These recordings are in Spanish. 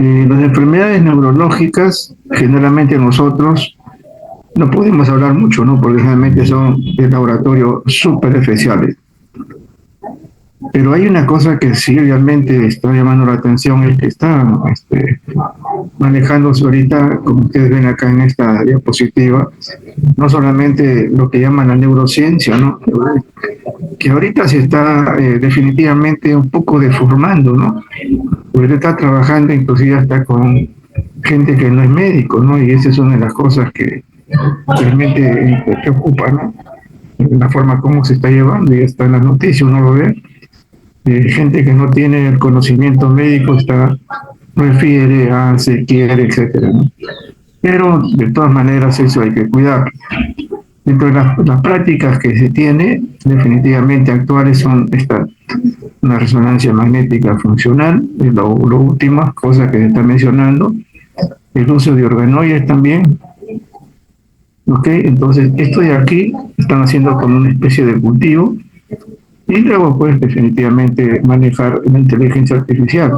Las enfermedades neurológicas, generalmente nosotros no podemos hablar mucho, ¿no? Porque realmente son de laboratorio súper especiales. Pero hay una cosa que sí realmente está llamando la atención, es que está manejándose ahorita, como ustedes ven acá en esta diapositiva, no solamente lo que llaman la neurociencia, ¿no? Que ahorita se está definitivamente un poco deformando, ¿no? Porque está trabajando inclusive hasta con gente que no es médico, ¿no? Y esa es una de las cosas que realmente preocupa, ¿no? La forma como se está llevando, y está en las noticias, uno lo ve, gente que no tiene el conocimiento médico está, refiere, hace, quiere, etcétera, ¿no? Pero de todas maneras eso hay que cuidar. Dentro de las prácticas que se tiene, definitivamente actuales son estas, una resonancia magnética funcional, lo última cosa que se está mencionando, el uso de organoides también, ¿ok? Entonces, esto de aquí están haciendo como una especie de cultivo, y luego pues definitivamente manejar la inteligencia artificial.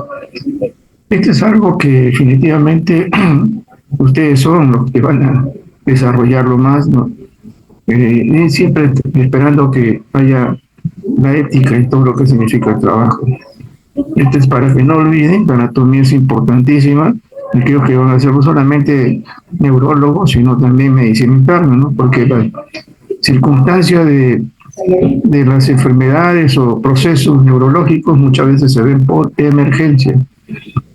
Esto es algo que definitivamente ustedes son los que van a desarrollarlo más, ¿no? Y siempre esperando que haya la ética y todo lo que significa el trabajo. Esto es para que no olviden, la anatomía es importantísima, y creo que van a ser no solamente neurólogos, sino también medicina interna, ¿no? Porque la circunstancia de las enfermedades o procesos neurológicos muchas veces se ven por emergencia.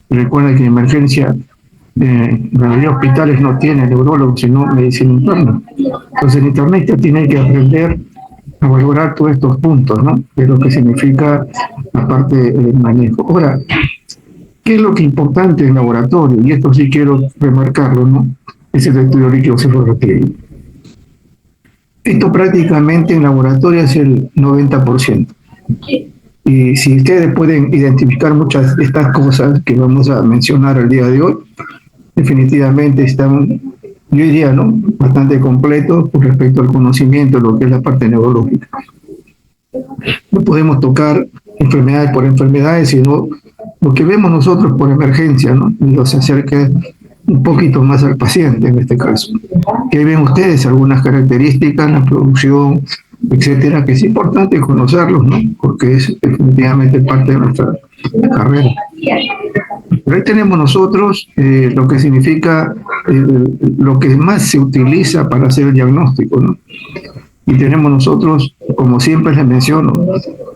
Recuerda que en emergencia la mayoría de hospitales no tienen neurólogos, sino medicina interna. Entonces el internista tiene que aprender a valorar todos estos puntos, ¿no? De lo que significa la parte del manejo. Ahora, ¿qué es lo que es importante en laboratorio? Y esto sí quiero remarcarlo, ¿no? Es el estudio líquido cefalorraquídeo. Esto prácticamente en laboratorio es el 90%. Y si ustedes pueden identificar muchas de estas cosas que vamos a mencionar el día de hoy, definitivamente están, yo diría, ¿no?, bastante completos con respecto al conocimiento de lo que es la parte neurológica. No podemos tocar enfermedades por enfermedades, sino lo que vemos nosotros por emergencia, ¿no? Y los acerca un poquito más al paciente en este caso. Que ven ustedes algunas características, la producción, etcétera, que es importante conocerlos, ¿no? Porque es definitivamente parte de nuestra carrera. Pero ahí tenemos nosotros lo que significa lo que más se utiliza para hacer el diagnóstico, ¿no? Y tenemos nosotros, como siempre les menciono,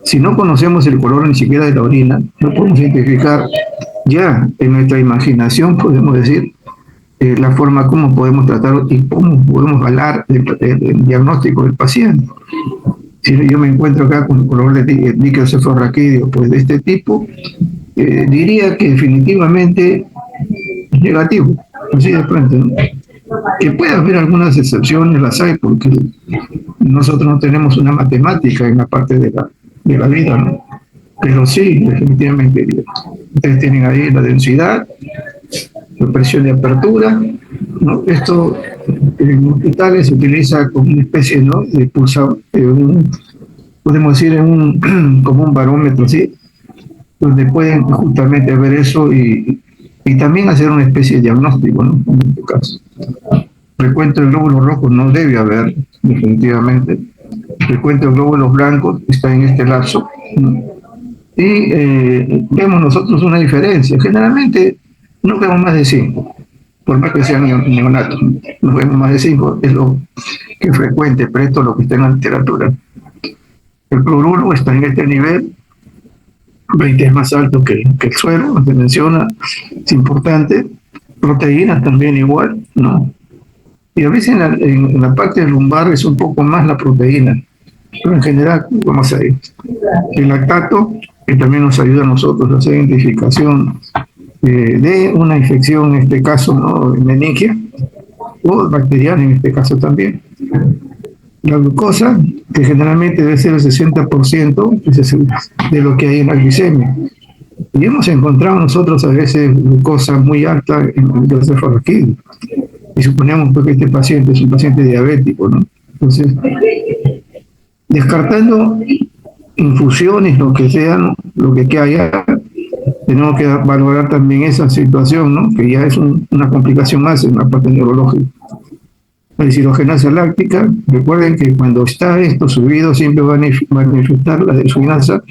si no conocemos el color ni siquiera de la orina, no podemos identificar ya en nuestra imaginación, podemos decir, la forma como podemos tratar y cómo podemos avalar el diagnóstico del paciente. Si yo me encuentro acá con un color de líquido cefalorraquídeo pues de este tipo, diría que definitivamente es negativo, así de frente, ¿no? Que puede haber algunas excepciones, las hay, porque nosotros no tenemos una matemática en la parte de la vida, ¿no? Pero sí, definitivamente, ustedes tienen ahí la densidad, la presión de apertura, ¿no? Esto en hospitales se utiliza como una especie, ¿no?, de pulsador, podemos decir como un barómetro, ¿sí?, donde pueden justamente ver eso y también hacer una especie de diagnóstico, ¿no?, en este caso. Recuento de glóbulos rojos no debe haber, definitivamente. Recuento de glóbulos blancos está en este lapso, ¿no? Y vemos nosotros una diferencia. Generalmente no vemos más de 5, por más que sean neonatos. No vemos más de 5, es lo que es frecuente, pero esto es lo que está en la literatura. El cloruro está en este nivel, 20 es más alto que el suelo, se menciona, es importante. Proteínas también igual, ¿no? Y a veces en la parte lumbar es un poco más la proteína, pero en general vamos a ir. El lactato, que también nos ayuda a nosotros a hacer identificación de una infección, en este caso, ¿no?, meningia, o bacteriana en este caso también. La glucosa, que generalmente debe ser el 60% de lo que hay en la glicemia. Y hemos encontrado nosotros a veces glucosa muy alta en el cefalorraquídeo. Y suponemos que este paciente es un paciente diabético, ¿no? Entonces, descartando infusiones, lo que sea, ¿no?, lo que haya, tenemos que valorar también esa situación, ¿no? Que ya es una complicación más en la parte neurológica. La deshidrogenasa láctica, recuerden que cuando está esto subido siempre va a manifestar la deshidrogenasa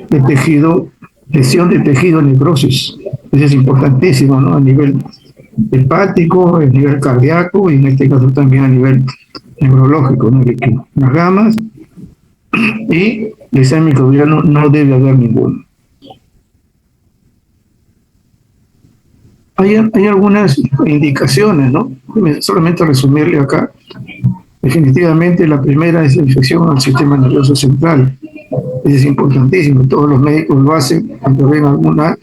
de tejido, lesión de tejido, necrosis. Eso es importantísimo, ¿no? A nivel hepático, a nivel cardíaco y en este caso también a nivel neurológico, ¿no? Las gamas y el examen microbiano no debe haber ninguno. Hay algunas indicaciones, ¿no? Solamente resumirle acá. Definitivamente la primera es la infección al sistema nervioso central. Eso es importantísimo. Todos los médicos lo hacen cuando ven alguna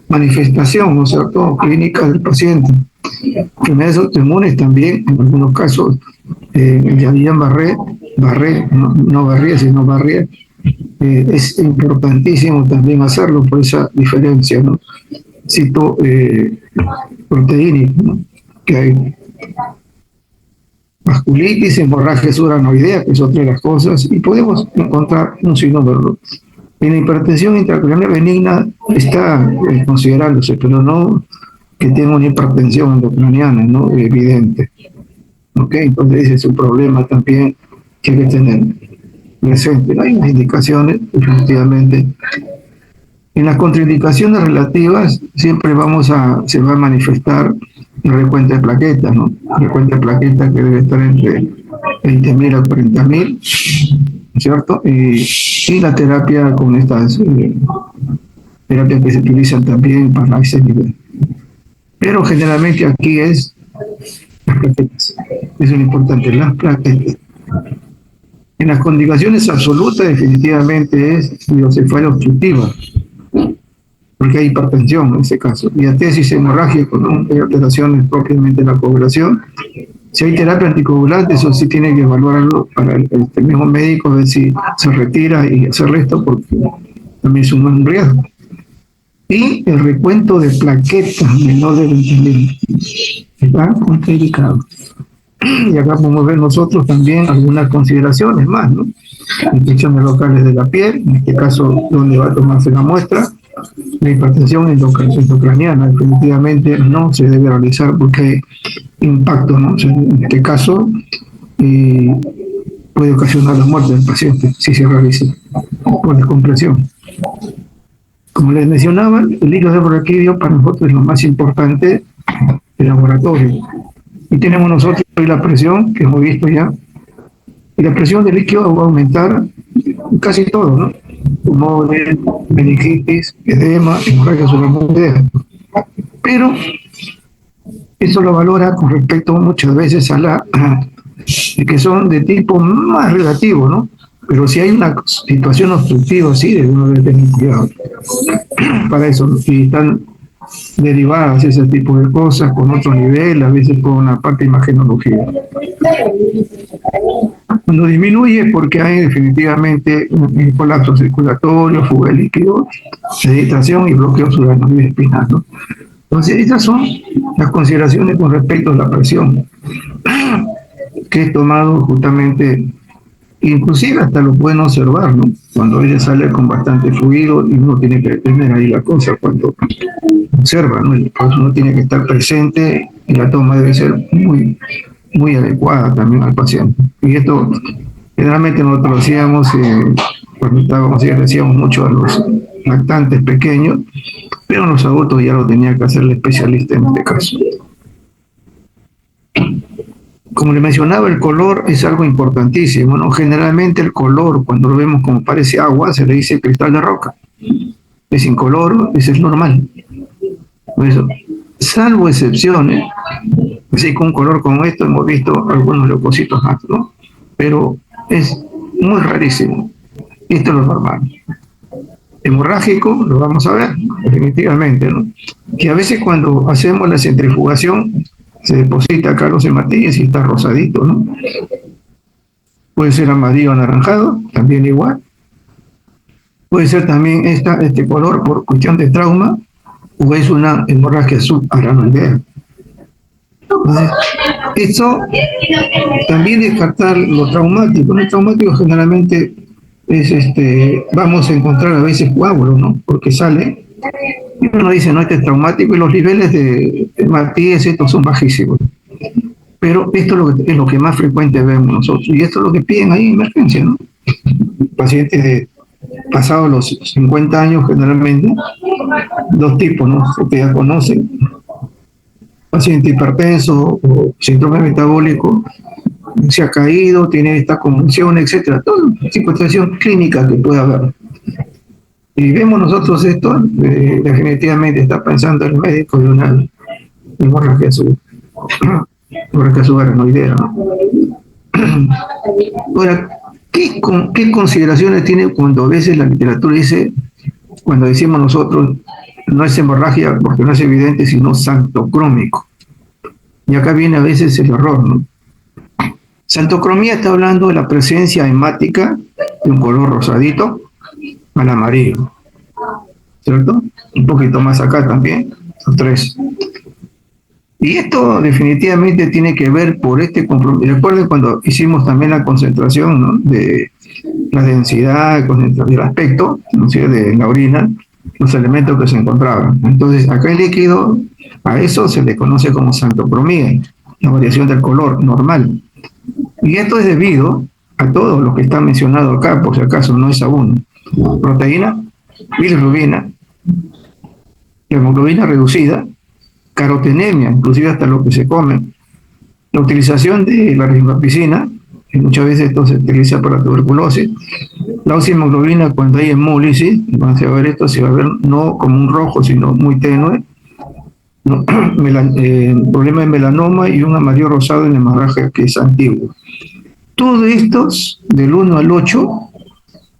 manifestación, ¿no es cierto?, clínica del paciente. Enfermedades autoinmunes también, en algunos casos, el Guillain-Barré, no Barré, sino Barré, es importantísimo también hacerlo por esa diferencia, ¿no? Proteínica, ¿no? Que hay vasculitis, hemorragia subaranoidea, que es otra de las cosas, y podemos encontrar un sinnúmero. En la hipertensión intracraniana benigna está considerándose, pero no que tenga una hipertensión endocraniana, ¿no? Evidente. ¿Ok? Entonces ese es un problema también que hay que tener presente. Hay unas indicaciones, definitivamente. En las contraindicaciones relativas siempre se va a manifestar el recuento de plaquetas, ¿no? El recuento de plaquetas que debe estar entre 20.000 a 40.000, ¿cierto? Y la terapia con estas terapias que se utilizan también para ese nivel. Pero generalmente aquí es las plaquetas. Eso es lo importante, las plaquetas. En las condiciones absolutas definitivamente es hidrocefalia obstructiva, porque hay hipertensión en ese caso, diatesis hemorrágica, ¿no? Hay alteraciones propiamente en la coagulación. Si hay terapia anticoagulante, eso sí tiene que evaluarlo para el mismo médico, a ver si se retira y hacer esto, porque también es un riesgo. Y el recuento de plaquetas menor de 20.000 está contraindicado. Y acá podemos ver nosotros también algunas consideraciones más, ¿no? Infecciones locales de la piel, en este caso donde va a tomarse la muestra. La hipertensión endocraniana definitivamente no se debe realizar porque hay impacto, ¿no? O sea, en este caso puede ocasionar la muerte del paciente si se realiza por descompresión. Como les mencionaba, el líquido de borraquidio para nosotros es lo más importante del laboratorio. Y tenemos nosotros hoy la presión, que hemos visto ya, y la presión del líquido va a aumentar casi todo, ¿no? Tumores, meningitis, edema, hemorragia subaranoidea. Pero eso lo valora con respecto muchas veces a la que son de tipo más relativo, ¿no? Pero si hay una situación obstructiva, sí, uno debe tener cuidado para eso. Si están derivadas ese tipo de cosas con otro nivel, a veces con una parte de imagenología. Cuando disminuye es porque hay definitivamente un colapso circulatorio, fuga de líquido, seditación y bloqueo subaranoide espinal, ¿no? Entonces, esas son las consideraciones con respecto a la presión que he tomado justamente, inclusive hasta lo pueden observar, ¿no? Cuando ella sale con bastante fluido y uno tiene que tener ahí la cosa cuando observa, ¿no? Entonces uno tiene que estar presente y la toma debe ser muy adecuada también al paciente. Y esto generalmente nosotros lo hacíamos cuando estábamos, le hacíamos mucho a los lactantes pequeños, pero los adultos ya lo tenía que hacer el especialista en este caso. Como le mencionaba, el color es algo importantísimo, ¿no? Generalmente el color, cuando lo vemos como parece agua, se le dice cristal de roca. Es incoloro, ese es normal. Por eso, salvo excepciones, así con un color como esto hemos visto algunos leucocitos más, ¿no? Pero es muy rarísimo. Esto es lo normal. Hemorrágico, lo vamos a ver, definitivamente, ¿no? Que a veces cuando hacemos la centrifugación, se deposita acá los hematíes y está rosadito, ¿no? Puede ser amarillo anaranjado, también igual. Puede ser también este color por cuestión de trauma, o es una hemorragia subaranoidea. Entonces, eso también descartar lo traumático. Lo traumático generalmente es vamos a encontrar a veces coágulos, ¿no? Porque sale Y uno dice, no, este es traumático y los niveles de hematíes estos son bajísimos. Pero esto es lo que más frecuente vemos nosotros. Y esto es lo que piden ahí en emergencia, ¿no? Pacientes de pasados los 50 años generalmente, dos tipos, ¿no? Que ya conocen, paciente hipertenso o síndrome metabólico, se ha caído, tiene esta convulsión, etcétera, toda situación clínica que pueda haber. Y vemos nosotros esto, definitivamente está pensando el médico de una hemorragia subaracnoidea, ¿no? Ahora, ¿qué consideraciones tiene cuando a veces la literatura dice, cuando decimos nosotros, no es hemorragia porque no es evidente, sino xantocrómico? Y acá viene a veces el error, ¿no? Xantocromía está hablando de la presencia hemática de un color rosadito al amarillo, ¿cierto? Un poquito más acá también, son 3. Y esto definitivamente tiene que ver por este compromiso. Recuerden cuando hicimos también la concentración, ¿no? De la densidad, del aspecto, ¿no? De la orina, los elementos que se encontraban. Entonces, acá el líquido, a eso se le conoce como xantocromía, la variación del color normal. Y esto es debido a todo lo que está mencionado acá, por si acaso no es a uno. Proteína, bilirrubina, hemoglobina reducida, carotenemia, inclusive hasta lo que se come, la utilización de la rifampicina, que muchas veces esto se utiliza para tuberculosis, la oxihemoglobina cuando hay hemólisis, van a ver esto, se va a ver no como un rojo, sino muy tenue, ¿no? Problema de melanoma y un amarillo rosado en la hemorragia que es antiguo. Todos estos, del 1 al 8,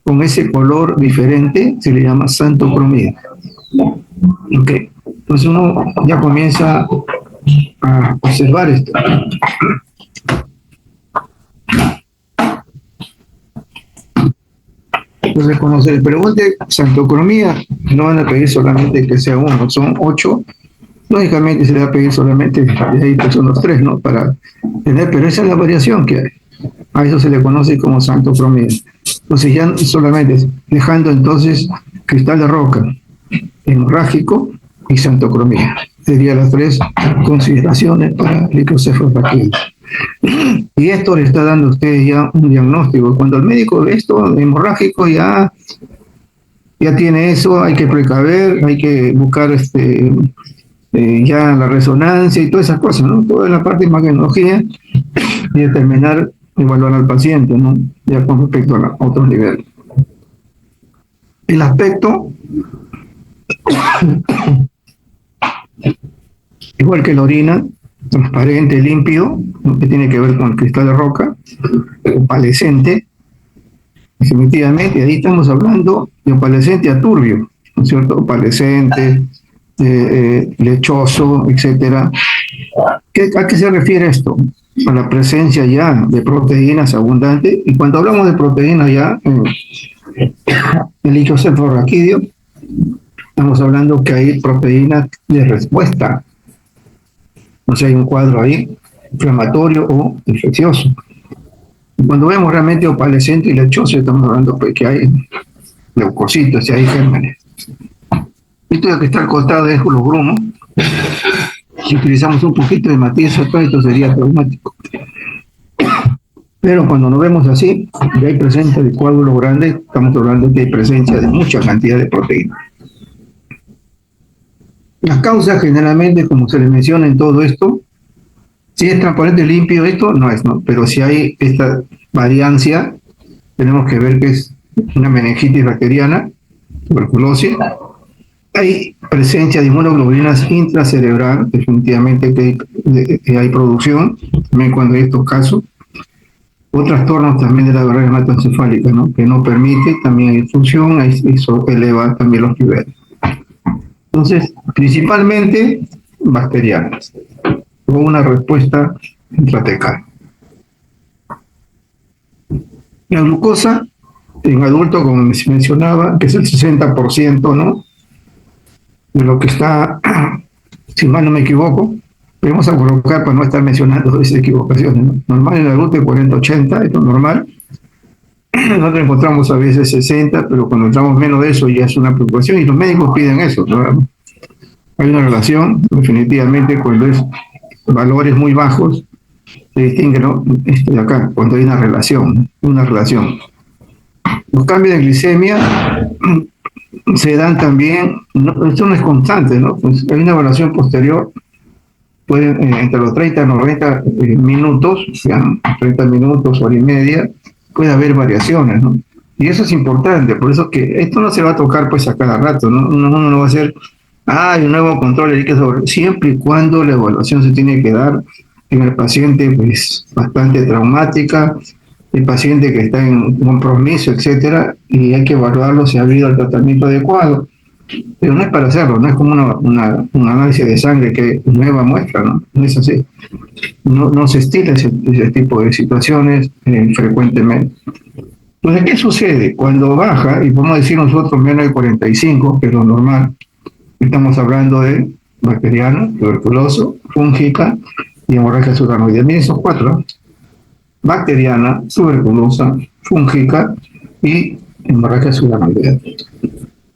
con ese color diferente, se le llama xantocromía. Ok, entonces uno ya comienza a observar esto. Entonces, cuando se les pregunte xantocromía, no van a pedir solamente que sea uno, son 8. Lógicamente se le va a pedir solamente, de ahí pues son los 3, ¿no? Para tener, pero esa es la variación que hay. A eso se le conoce como xantocromía. Entonces ya solamente dejando entonces cristal de roca, hemorrágico y xantocromía. Serían las 3 consideraciones para licocefalopatía. Y esto le está dando a ustedes ya un diagnóstico. Cuando el médico ve esto hemorrágico ya tiene eso, hay que precaver, hay que buscar ya la resonancia y todas esas cosas, ¿no? Toda la parte de imagenología y determinar, evaluar al paciente, ¿no? Ya con respecto a otros niveles. El aspecto, igual que la orina, transparente, límpido, ¿no? Que tiene que ver con el cristal de roca, opalescente, definitivamente, ahí estamos hablando de opalescente a turbio, ¿no es cierto? Opalescente, lechoso, etcétera. ¿A qué se refiere esto? A la presencia ya de proteínas abundantes, y cuando hablamos de proteínas ya, el icosefalorraquídeo, estamos hablando que hay proteínas de respuesta, o sea, hay un cuadro ahí inflamatorio o infeccioso. Y cuando vemos realmente opalescente y lechoso, estamos hablando pues, que hay leucocitos, y hay gérmenes. Esto que está al costado es los grumos. Si utilizamos un poquito de matiz, esto sería traumático. Pero cuando nos vemos así, y hay presencia de coágulos grandes, estamos hablando de que hay presencia de mucha cantidad de proteínas. Las causas generalmente, como se les menciona en todo esto, si es transparente limpio, esto no es, ¿no? Pero si hay esta variancia, tenemos que ver que es una meningitis bacteriana, tuberculosis. Hay presencia de inmunoglobulinas intracerebral, definitivamente que hay producción, también cuando hay estos casos. O trastornos también de la barrera hematoencefálica, ¿no? Que no permite, también hay función, eso eleva también los niveles. Entonces, principalmente bacterianas, o una respuesta intratecal. La glucosa en adulto, como mencionaba, que es el 60%, ¿no? De lo que está, si mal no me equivoco, vamos a colocar para no estar mencionando esas equivocaciones, ¿no? Normal en el adulto es 40-80, esto es normal. Nosotros encontramos a veces 60, pero cuando encontramos menos de eso ya es una preocupación y los médicos piden eso, ¿no? Hay una relación, definitivamente, cuando es valores muy bajos, se distingue, ¿no? De acá, cuando hay una relación, una relación. Los cambios de glicemia se dan también, no, esto no es constante, ¿no? Pues hay una evaluación posterior, pueden, entre los 30 y 90 minutos, o sea, 30 minutos, hora y media, puede haber variaciones, ¿no? Y eso es importante, por eso que esto no se va a tocar pues a cada rato, ¿no? Uno no va a hacer, hay un nuevo control de líquidos, siempre y cuando la evaluación se tiene que dar en el paciente pues bastante traumática, el paciente que está en compromiso, etcétera, y hay que evaluarlo si ha habido el tratamiento adecuado. Pero no es para hacerlo, no es como un análisis de sangre que nueva muestra, ¿no? No es así. No se estila ese tipo de situaciones frecuentemente. Entonces, ¿qué sucede? Cuando baja, y podemos decir nosotros menos de 45, que es lo normal, estamos hablando de bacteriana, tuberculoso, fúngica y hemorragia subaracnoidea. Miren esos cuatro: bacteriana, tuberculosa, fúngica y hemorragia subaracnoidea.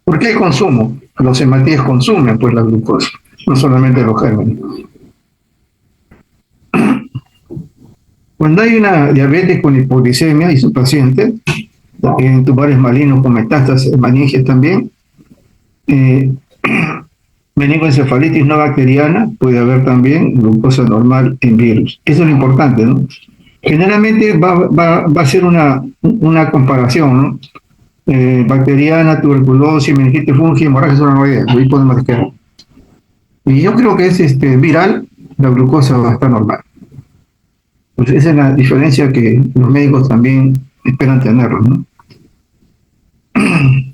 ¿Por qué el consumo? Los hematíes consumen pues la glucosa, no solamente los gérmenes. Cuando hay una diabetes con hipoglicemia y su paciente, en tumores malignos con metástasis, meninges también, meningoencefalitis no bacteriana, puede haber también glucosa normal en virus. Eso es lo importante, ¿no? Generalmente va a ser una comparación, ¿no? Bacteriana, tuberculosis, meningitis fungi, hemorragia subaracnoidea, ahí podemos quedar. Y yo creo que es viral, la glucosa va a estar normal. Pues esa es la diferencia que los médicos también esperan tenerlo, ¿no?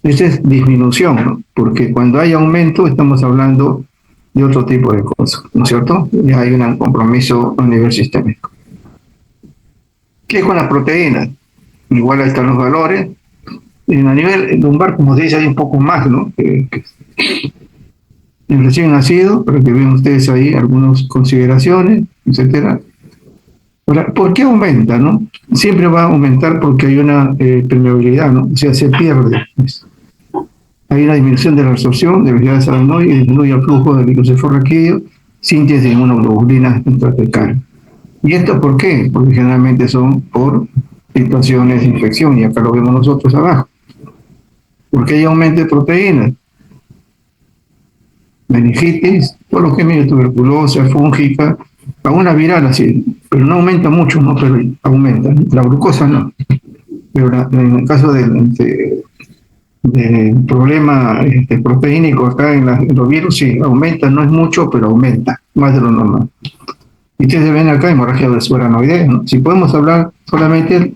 Esa es disminución, ¿no? Porque cuando hay aumento estamos hablando de otro tipo de cosas, ¿no es cierto? Ya hay un compromiso a nivel sistémico. ¿Qué es con las proteínas? Igual ahí están los valores. A nivel lumbar, como se dice, hay un poco más, ¿no? El recién nacido, pero que ven ustedes ahí algunas consideraciones, etcétera. Ahora, ¿por qué aumenta, no? Siempre va a aumentar porque hay una permeabilidad, ¿no? O sea, se pierde. Hay una disminución de la absorción de velocidad de saranoide y disminuye el flujo de líquido cefalorraquídeo, síntesis de inmunoglobulinas intratecal. ¿Y esto por qué? Porque generalmente son por situaciones de infección, y acá lo vemos nosotros abajo. ¿Por qué hay aumento de proteínas? Meningitis, todo lo que es medio tuberculosa, fúngica, a una viral así, pero no aumenta mucho, ¿no? Pero aumenta. La glucosa no. Pero en el caso del problema proteínico acá en los virus, sí, aumenta, no es mucho, pero aumenta, más de lo normal. Y ustedes ven acá hemorragia subaracnoidea, ¿no? Si podemos hablar solamente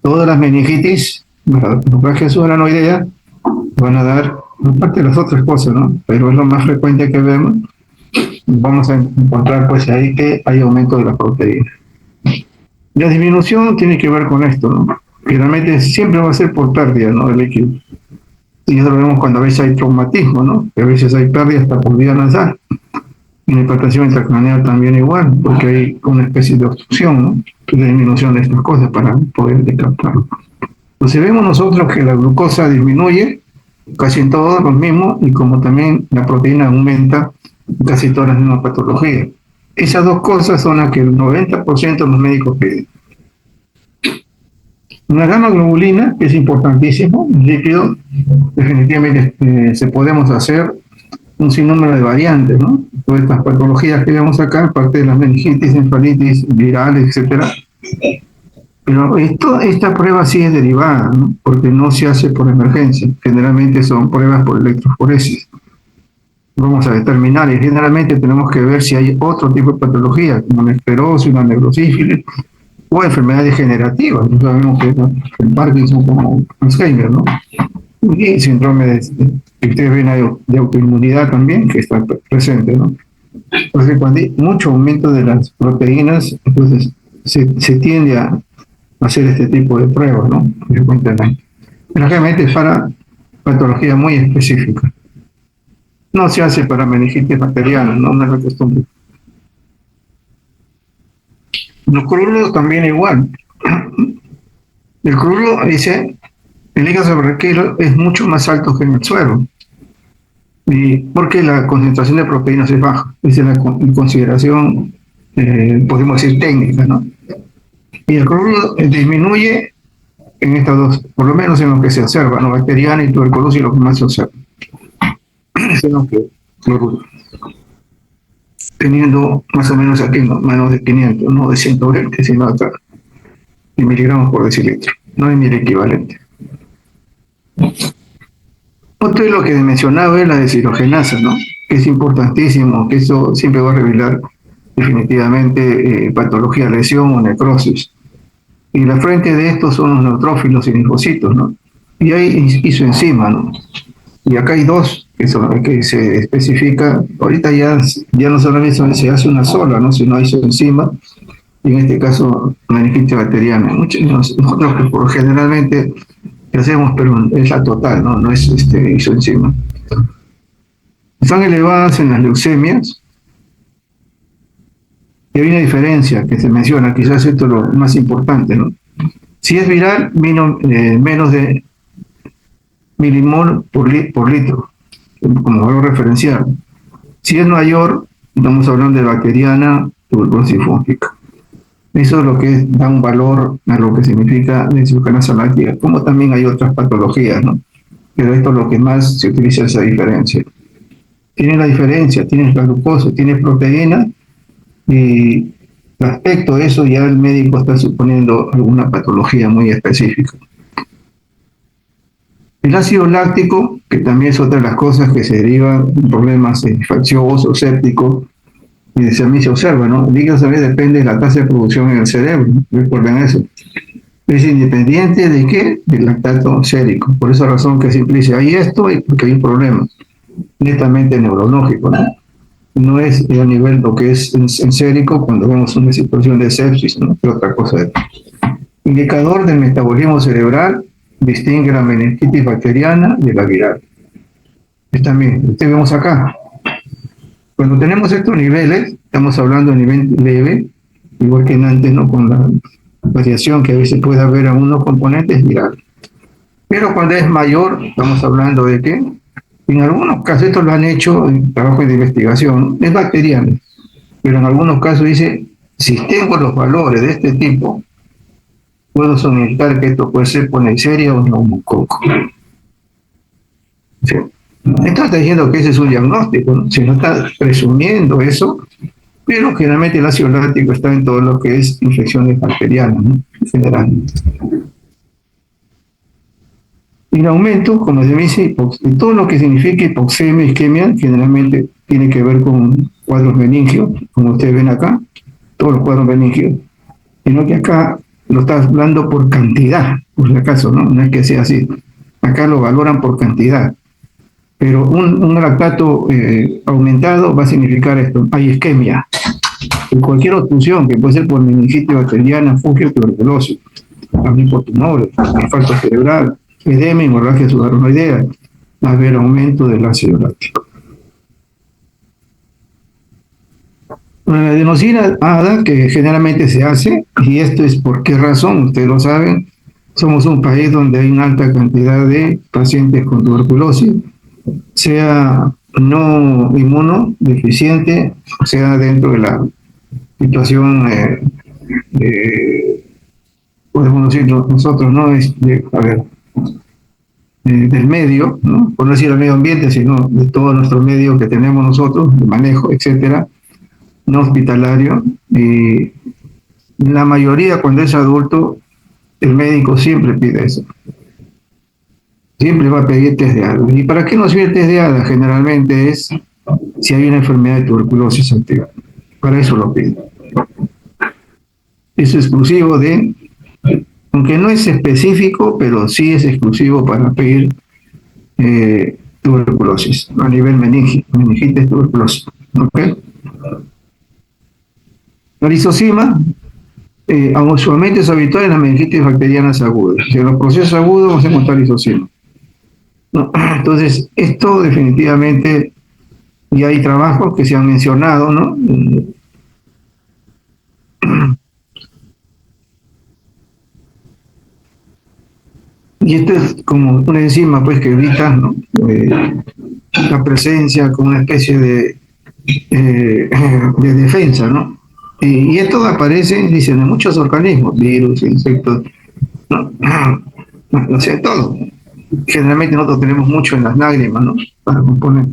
todas las meningitis, la hemorragia subaracnoidea, van a dar, aparte de las otras cosas, ¿no? Pero es lo más frecuente que vemos. Vamos a encontrar pues ahí que hay aumento de la proteína. La disminución tiene que ver con esto, ¿no? Generalmente siempre va a ser por pérdida, ¿no? De líquido. Y eso lo vemos cuando a veces hay traumatismo, ¿no? Que a veces hay pérdida hasta por vía nasal. En hipertensión intracraneal también igual, porque hay una especie de obstrucción, ¿no? De disminución de estas cosas para poder descartarlo. Entonces vemos nosotros que la glucosa disminuye casi en todos los mismos, y como también la proteína aumenta casi todas las mismas patologías. Esas dos cosas son las que el 90% de los médicos piden. Una gamma globulina, que es importantísimo, líquido, definitivamente se podemos hacer un sinnúmero de variantes, ¿no? Todas estas patologías que vemos acá, aparte de las meningitis, encefalitis, virales, etcétera. Pero esta prueba sí es derivada, ¿no? Porque no se hace por emergencia. Generalmente son pruebas por electroforesis. Vamos a determinar, y generalmente tenemos que ver si hay otro tipo de patología, como una esclerosis, una neurosífilis, o enfermedades degenerativas. No sabemos que el Parkinson como Alzheimer, ¿no? Y síndrome de autoinmunidad también, que está presente, ¿no? Entonces, cuando hay mucho aumento de las proteínas, entonces se tiende a hacer este tipo de pruebas, ¿no? Frecuentemente. Pero realmente es para patología muy específica. No se hace para meningitis bacteriana, no es la costumbre. Los crudos también igual. El crudo dice, el hígado subarachnoideo es mucho más alto que en el suelo. y porque la concentración de proteínas es baja. Esa es la consideración, podemos decir, técnica, ¿no? Y el cloruro disminuye en estas dos, por lo menos en lo que se observa, ¿no? Bacteriana y tuberculosis, lo que más se observa. Es lo que cloruro. Teniendo más o menos aquí, ¿no? Menos de 500, no de 120, sino acá, de miligramos por decilitro. No es mi equivalente. Otro es lo que mencionaba, es la deshidrogenasa, ¿no? Que es importantísimo, que eso siempre va a revelar definitivamente patología, lesión o necrosis. Y la frente de estos son los neutrófilos y linfocitos, ¿no? Y hay isoenzima, ¿no? Y acá hay dos que, son, que se especifica, ahorita ya no solamente se hace una sola, ¿no? Sino hay isoenzima, y en este caso meningitis bacteriana. Nosotros que por generalmente que hacemos, pero es la total, ¿no? No es isoenzima. Están elevadas en las leucemias, y hay una diferencia que se menciona, quizás esto es lo más importante, ¿no? Si es viral, menos de milimol por litro, como valor referencial. Si es mayor, estamos hablando de bacteriana, tuberculosis fúngica. Eso es lo que da un valor a lo que significa deshidrogenasa láctica, como también hay otras patologías, ¿no? Pero esto es lo que más se utiliza esa diferencia. Tiene la diferencia, tienes la glucosa, tienes proteína, y respecto a eso ya el médico está suponiendo alguna patología muy específica. El ácido láctico, que también es otra de las cosas que se derivan de problemas infecciosos, sépticos, y también se observa, ¿no? El líquido también depende de la tasa de producción en el cerebro, ¿no? Recuerden eso. Es independiente de qué, del lactato sérico. Por esa razón que siempre dice, hay esto y porque hay un problema netamente neurológico, ¿no? No es a nivel lo que es en sérico cuando vemos una situación de sepsis, ¿no? Pero otra cosa es. Indicador del metabolismo cerebral, distingue la meningitis bacteriana de la viral. También, ustedes vemos acá, cuando tenemos estos niveles, estamos hablando de nivel leve, igual que en antes, ¿no? Con la variación que a veces puede haber en unos componentes viral. Pero cuando es mayor, estamos hablando de que, en algunos casos, esto lo han hecho en trabajos de investigación, es bacteriano, pero en algunos casos dice, si tengo los valores de este tipo, puedo sospechar que esto puede ser por Neisseria o neumococo. ¿Sí? Esto está diciendo que ese es un diagnóstico, ¿no? Si no está presumiendo eso, pero generalmente el ácido láctico está en todo lo que es infecciones bacterianas, ¿no? En general. Y el aumento, como se dice, todo lo que signifique hipoxemia, isquemia, generalmente tiene que ver con cuadros meningios, como ustedes ven acá, todos los cuadros meningios, sino que acá lo está hablando por cantidad, por si acaso, ¿no? No es que sea así. Acá lo valoran por cantidad. Pero un lactato aumentado va a significar esto, hay isquemia. En cualquier obstrucción, que puede ser por meningitis bacteriana, fungio, tuberculosis, también por tumores, infarto cerebral, edema, hemorragia subarachnoidea, va a haber aumento del ácido láctico. La adenosina ADA, que generalmente se hace, y esto es por qué razón, ustedes lo saben, somos un país donde hay una alta cantidad de pacientes con tuberculosis, sea no inmunodeficiente, sea dentro de la situación, podemos decir nosotros, ¿no? Del medio, ¿no? Por no decir el medio ambiente, sino de todo nuestro medio que tenemos nosotros, de manejo, etcétera, no hospitalario. Y la mayoría, cuando es adulto, el médico siempre pide eso. Siempre va a pedir test de ADA. ¿Y para qué nos sirve el test de ADA? Generalmente es si hay una enfermedad de tuberculosis activa. Para eso lo pide. Es exclusivo de, aunque no es específico, pero sí es exclusivo para pedir tuberculosis, a nivel meningitis tuberculosis. ¿Okay? La lisocima, usualmente es habitual en las meningitis bacterianas agudas. En los procesos agudos vamos a encontrar lisocima. No, entonces, esto definitivamente, y hay trabajos que se han mencionado, ¿no? Y esto es como una enzima, pues, que evita, ¿no? la presencia como una especie de defensa, ¿no? Y esto aparece, dicen, en muchos organismos, virus, insectos, ¿no? No sé, todo. Generalmente nosotros tenemos mucho en las lágrimas, ¿no? Para componer.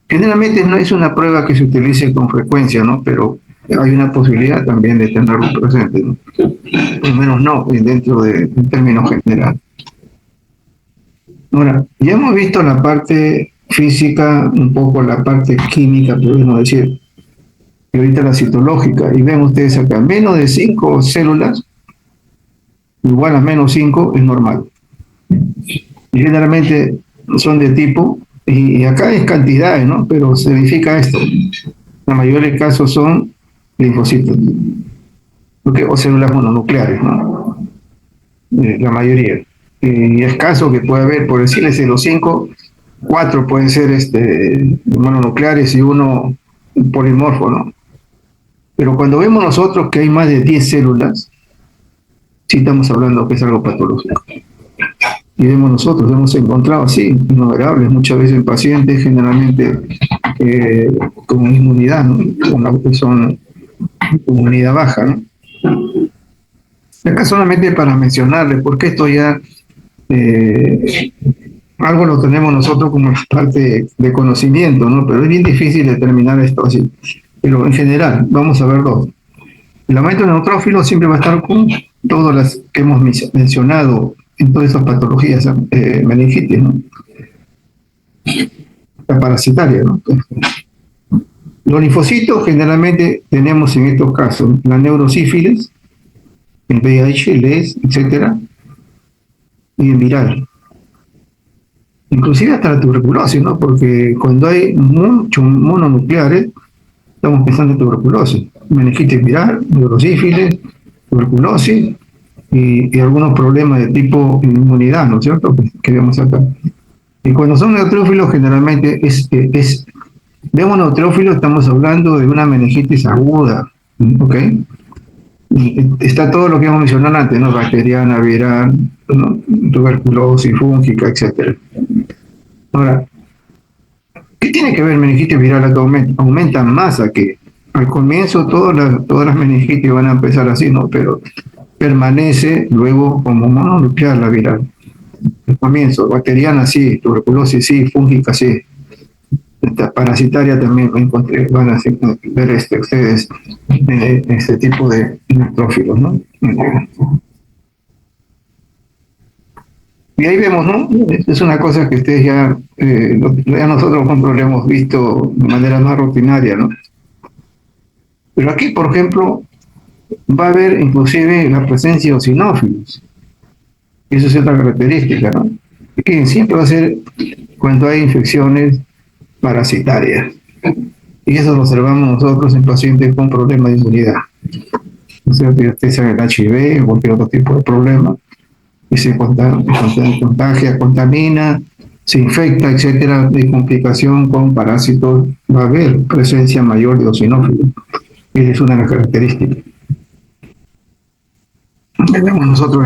Generalmente no es una prueba que se utilice con frecuencia, ¿no? Pero hay una posibilidad también de tenerlo presente, ¿no? Al menos no, dentro del término general. Ahora, ya hemos visto la parte física, un poco la parte química, podemos decir, y ahorita la citológica, y ven ustedes acá, menos de 5 células, igual a menos 5 es normal. Y generalmente son de tipo, y acá es cantidades, ¿no? Pero se verifica esto. La mayoría de casos son linfocitos, o células mononucleares, ¿no? La mayoría. Y es caso que puede haber, por decirles, de los 5, 4 pueden ser mononucleares y uno polimorfo, ¿no? Pero cuando vemos nosotros que hay más de 10 células, sí estamos hablando que es algo patológico. Y vemos nosotros, hemos encontrado así, innumerables, muchas veces en pacientes, generalmente con inmunidad, ¿no? Son con inmunidad baja, ¿no? Acá solamente para mencionarles, porque esto ya algo lo tenemos nosotros como parte de conocimiento, ¿no? Pero es bien difícil determinar esto así. Pero en general, vamos a verlo. El aumento neutrófilo siempre va a estar con todas las que hemos mencionado en todas esas patologías meningitis, ¿no? La parasitaria, ¿no? Los linfocitos generalmente tenemos en estos casos la neurosífilis, el VIH, el ES, etcétera, y el viral. Inclusive hasta la tuberculosis, ¿no? Porque cuando hay muchos mononucleares, estamos pensando en tuberculosis, meningitis viral, neurosífilis, tuberculosis y algunos problemas de tipo inmunidad, ¿no es cierto? Que vemos acá. Y cuando son neutrófilos, generalmente vemos neutrófilos, estamos hablando de una meningitis aguda, ¿ok? Y está todo lo que hemos mencionado antes, ¿no? Bacteriana, viral, ¿no? Tuberculosis, fúngica, etcétera. Ahora, ¿qué tiene que ver meningitis viral que aumenta más que al comienzo todas las meningitis van a empezar así, ¿no? Pero permanece luego como mononuclear la viral. Al comienzo, bacteriana sí, tuberculosis sí, fúngica sí. Esta parasitaria también van a ver ustedes este tipo de neutrófilos, ¿no? Y ahí vemos, ¿no? Es una cosa que ustedes ya nosotros lo hemos visto de manera más rutinaria, ¿no? Pero aquí, por ejemplo, va a haber inclusive la presencia de eosinófilos. Eso es otra característica, ¿no? Que siempre va a ser cuando hay infecciones parasitarias. Y eso lo observamos nosotros en pacientes con problemas de inmunidad. O sea, que sea el HIV o cualquier otro tipo de problema, y se contagia, contamina, se infecta, etcétera, de complicación con parásitos, va a haber presencia mayor de eosinófilos. Esa es una de las características. Tenemos nosotros,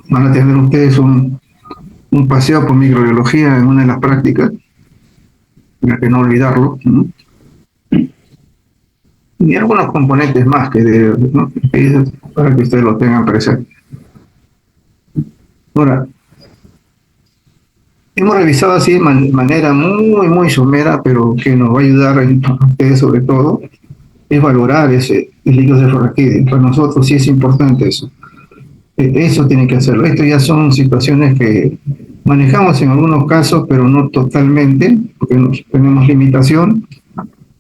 van a tener ustedes un paseo por microbiología en una de las prácticas, hay que no olvidarlo, ¿no? Y algunos componentes más ¿no? Para que ustedes lo tengan presente. Ahora, hemos revisado así de manera muy, muy somera, pero que nos va a ayudar a ustedes sobre todo, es valorar el líquido de forraquide. Para nosotros sí es importante eso. Eso tiene que hacerlo. Esto ya son situaciones que manejamos en algunos casos, pero no totalmente, porque tenemos limitación.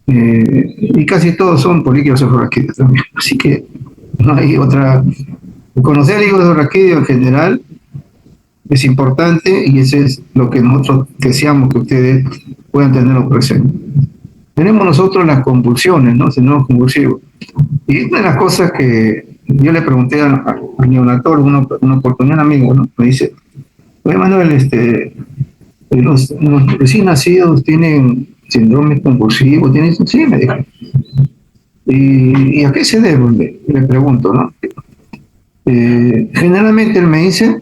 Y casi todos son por líquidos de forraquide también. Así que no hay otra. Conocer el líquido de forraquide en general es importante y eso es lo que nosotros deseamos que ustedes puedan tenerlo presente. Tenemos nosotros las convulsiones, ¿no? Tenemos convulsivos. Y una de las cosas que yo le pregunté al neonatólogo, una oportunidad, un amigo, ¿no? Me dice, oye Manuel, los recién nacidos tienen síndrome convulsivo, tienen, sí, me dijo. ¿Y a qué se debe? Le pregunto, ¿no? Generalmente él me dice,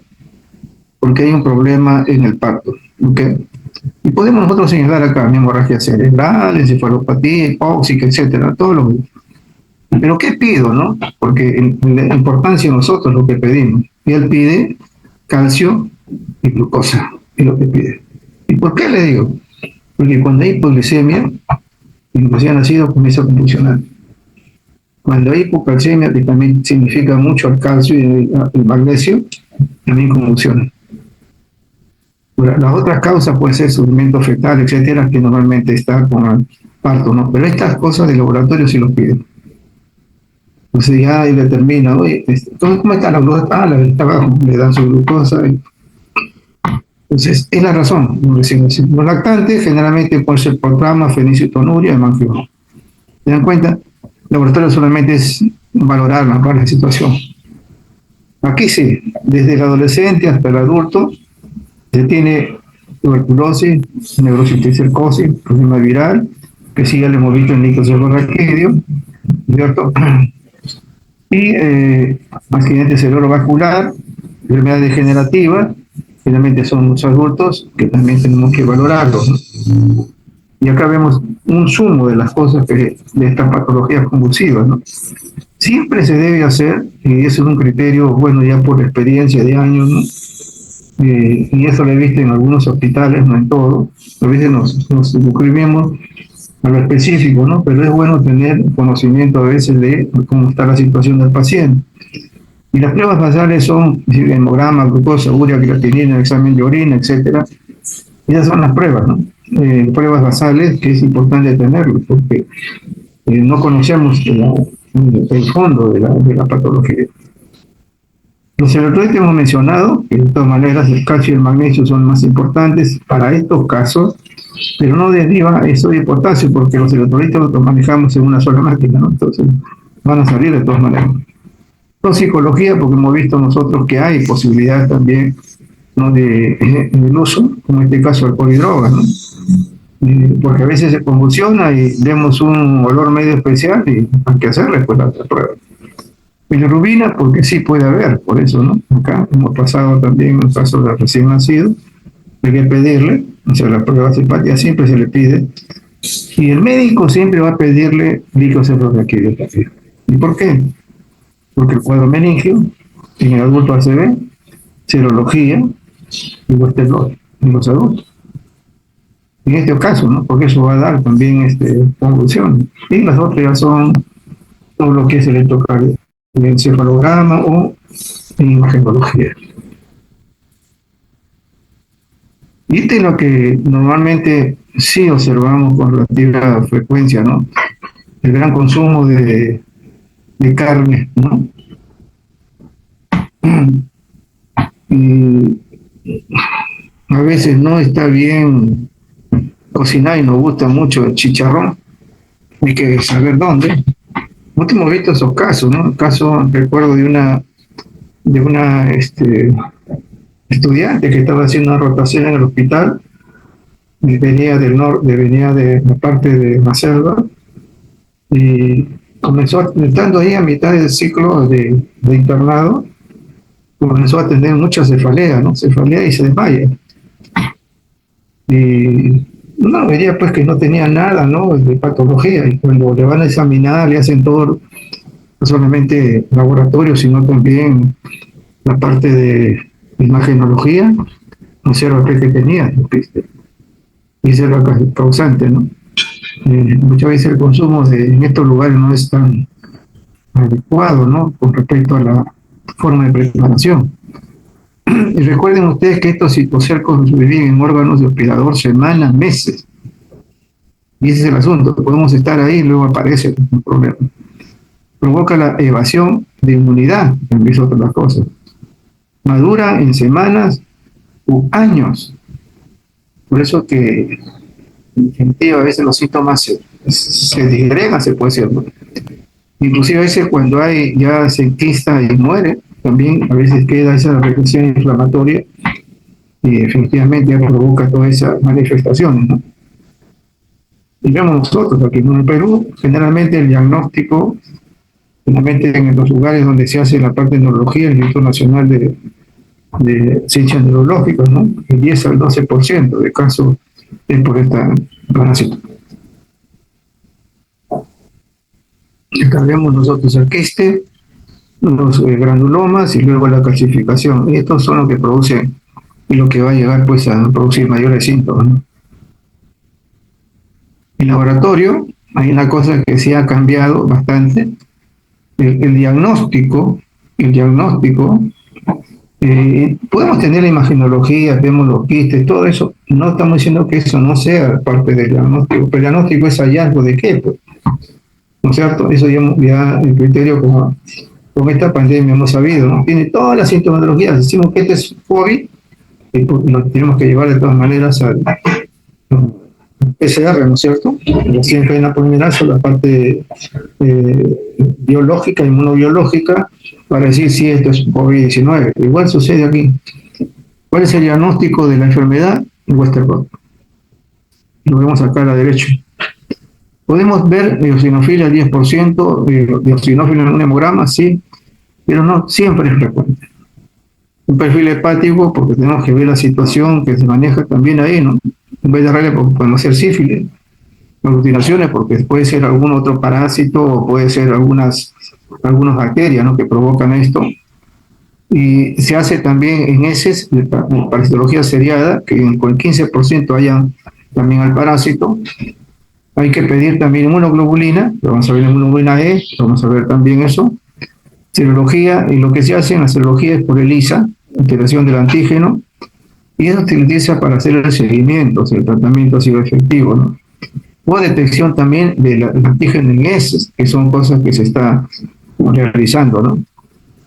porque hay un problema en el parto, ¿ok? Y podemos nosotros señalar acá hemorragia cerebral, encefalopatía, hipóxica, etcétera, todo lo que... Pero ¿qué pido, no? Porque en la importancia nosotros lo que pedimos. Y él pide calcio y glucosa, es lo que pide. ¿Y por qué le digo? Porque cuando hay hipoglicemia, y recién nacido comienza a convulsionar. Cuando hay hipocalcemia, que también significa mucho el calcio y el magnesio, también convulsiona. Las otras causas pueden ser sufrimiento fetal, etcétera, que normalmente está con el parto, ¿no? Pero estas cosas de laboratorio sí los piden. Entonces ya ahí determina, oye, ¿cómo está la glucosa? Ah, la está abajo, le dan su glucosa. Entonces, es la razón. Los lactantes generalmente pueden ser por trama, fenicitonuria y mangioma. ¿Se dan cuenta? El laboratorio solamente es valorar la situación. Aquí sí, desde el adolescente hasta el adulto, se tiene tuberculosis, neurocisticercosis, problema viral, que sí ya le hemos visto en licocefalorraquídeo, ¿cierto? Y accidente cerebrovascular, enfermedad degenerativa, finalmente son los adultos que también tenemos que valorarlos, ¿no? Y acá vemos un sumo de las cosas de estas patologías convulsivas, ¿no? Siempre se debe hacer, y eso es un criterio, bueno, ya por experiencia de años, ¿no? Y eso lo he visto en algunos hospitales, no en todos, a veces nos suscribimos a lo específico, ¿no? Pero es bueno tener conocimiento a veces de cómo está la situación del paciente. Y las pruebas basales son hemograma, glucosa, urea, creatinina, examen de orina, etcétera. Esas son las pruebas, ¿no? Pruebas basales que es importante tenerlo, porque no conocemos el fondo de la patología. Los electrolitos que hemos mencionado, que de todas maneras el calcio y el magnesio son más importantes para estos casos, pero no deriva eso de potasio, porque los electrolitos los manejamos en una sola máquina, ¿no? Entonces van a salir de todas maneras. Toxicología, porque hemos visto nosotros que hay posibilidades también, ¿no?, del uso, como en este caso alcohol y drogas, ¿no? Porque a veces se convulsiona y vemos un olor medio especial y hay que hacerle pues la prueba. Bilirrubina, porque sí puede haber, por eso, ¿no? Acá hemos pasado también un caso de recién nacido, hay que pedirle, o sea, la prueba de simpatía siempre se le pide, y el médico siempre va a pedirle licocefalorraquídeo. ¿Y por qué? Porque el cuadro meningio, en el adulto ACV, serología y Western en los adultos. En este caso, ¿no? Porque eso va a dar también convulsión. Y las otras ya son todo lo que es el encefalograma o imagenología. Y este es lo que normalmente sí observamos con relativa frecuencia, ¿no? El gran consumo de carne, ¿no? Y a veces no está bien cocinar y nos gusta mucho el chicharrón, hay que saber dónde. Nosotros hemos visto esos casos, ¿no? El caso, recuerdo de una estudiante que estaba haciendo una rotación en el hospital, y venía del norte, venía de la parte de la selva, y comenzó, estando ahí a mitad del ciclo de internado, comenzó a tener mucha cefalea, ¿no? Cefalea y se desmaya. Y uno vería pues que no tenía nada, ¿no?, de patología, y cuando le van a examinar le hacen todo, no solamente laboratorio, sino también la parte de imagenología, observa que tenía, y ese era el causante, ¿no? Muchas veces el consumo en estos lugares no es tan adecuado, ¿no?, con respecto a la forma de preparación. Y recuerden ustedes que estos citocercos viven en órganos de hospedador semanas, meses. Y ese es el asunto. Podemos estar ahí y luego aparece un problema. Provoca la evasión de inmunidad, también es otra de las cosas. Madura en semanas u años. Por eso que en definitiva a veces los síntomas se disgregan, se puede decir, ¿no? Inclusive a veces cuando ya se enquista y muere, también a veces queda esa reacción inflamatoria y efectivamente ya provoca todas esas manifestaciones, ¿no? Y vemos nosotros aquí en el Perú, generalmente el diagnóstico, generalmente en los lugares donde se hace la parte de neurología, el Instituto Nacional de Ciencias Neurológicas, ¿no?, el 10 al 12% de casos es por esta parásito. Descarguemos nosotros el quiste, los granulomas y luego la calcificación. Y estos son los que producen y lo que va a llegar pues a producir mayores síntomas, ¿no? En laboratorio hay una cosa que sí ha cambiado bastante, el diagnóstico, podemos tener la imagenología, vemos los quistes, todo eso, no estamos diciendo que eso no sea parte del diagnóstico, pero el diagnóstico es hallazgo de qué, pues, ¿no es cierto? Eso ya el criterio con esta pandemia hemos sabido, ¿no? Tiene todas las sintomatologías, decimos que este es COVID, y pues, lo tenemos que llevar de todas maneras al PCR, ¿no es cierto? La ciencia de la polimerasa, la parte biológica, inmunobiológica, para decir si esto es COVID-19. Igual sucede aquí. ¿Cuál es el diagnóstico de la enfermedad? Westerbork. Lo vemos acá a la derecha. Podemos ver eosinofilia al 10%, eosinófilo en un hemograma, sí, pero no siempre es frecuente. Un perfil hepático, porque tenemos que ver la situación que se maneja también ahí, ¿no? En vez de regla, podemos hacer sífilis, aglutinaciones, porque puede ser algún otro parásito o puede ser algunas bacterias, ¿no?, que provocan esto. Y se hace también en heces, parasitología seriada, que con el 15% hayan también al parásito. Hay que pedir también inmunoglobulina, vamos a ver inmunoglobulina E, vamos a ver también eso. Serología, y lo que se hace en la serología es por ELISA, alteración del antígeno, y eso se utiliza para hacer el seguimiento, si el tratamiento ha sido efectivo, ¿no? O detección también del antígeno en heces, que son cosas que se está realizando, ¿no?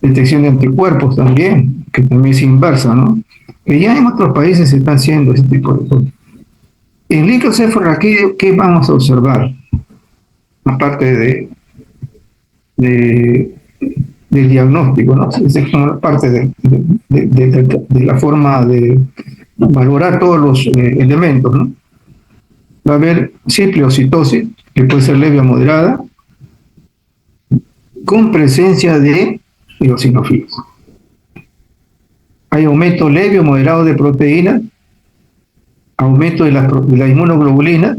Detección de anticuerpos también, que también es inversa, ¿no? Que ya en otros países se está haciendo ese tipo de cosas. En líquido-cefalorraquídeo, ¿qué vamos a observar? Aparte del diagnóstico, ¿no? Es como parte de la forma de valorar todos los elementos, ¿no? Va a haber cipliocitosis, que puede ser leve o moderada, con presencia de eosinofilos. Hay aumento leve o moderado de proteínas, aumento de la inmunoglobulina,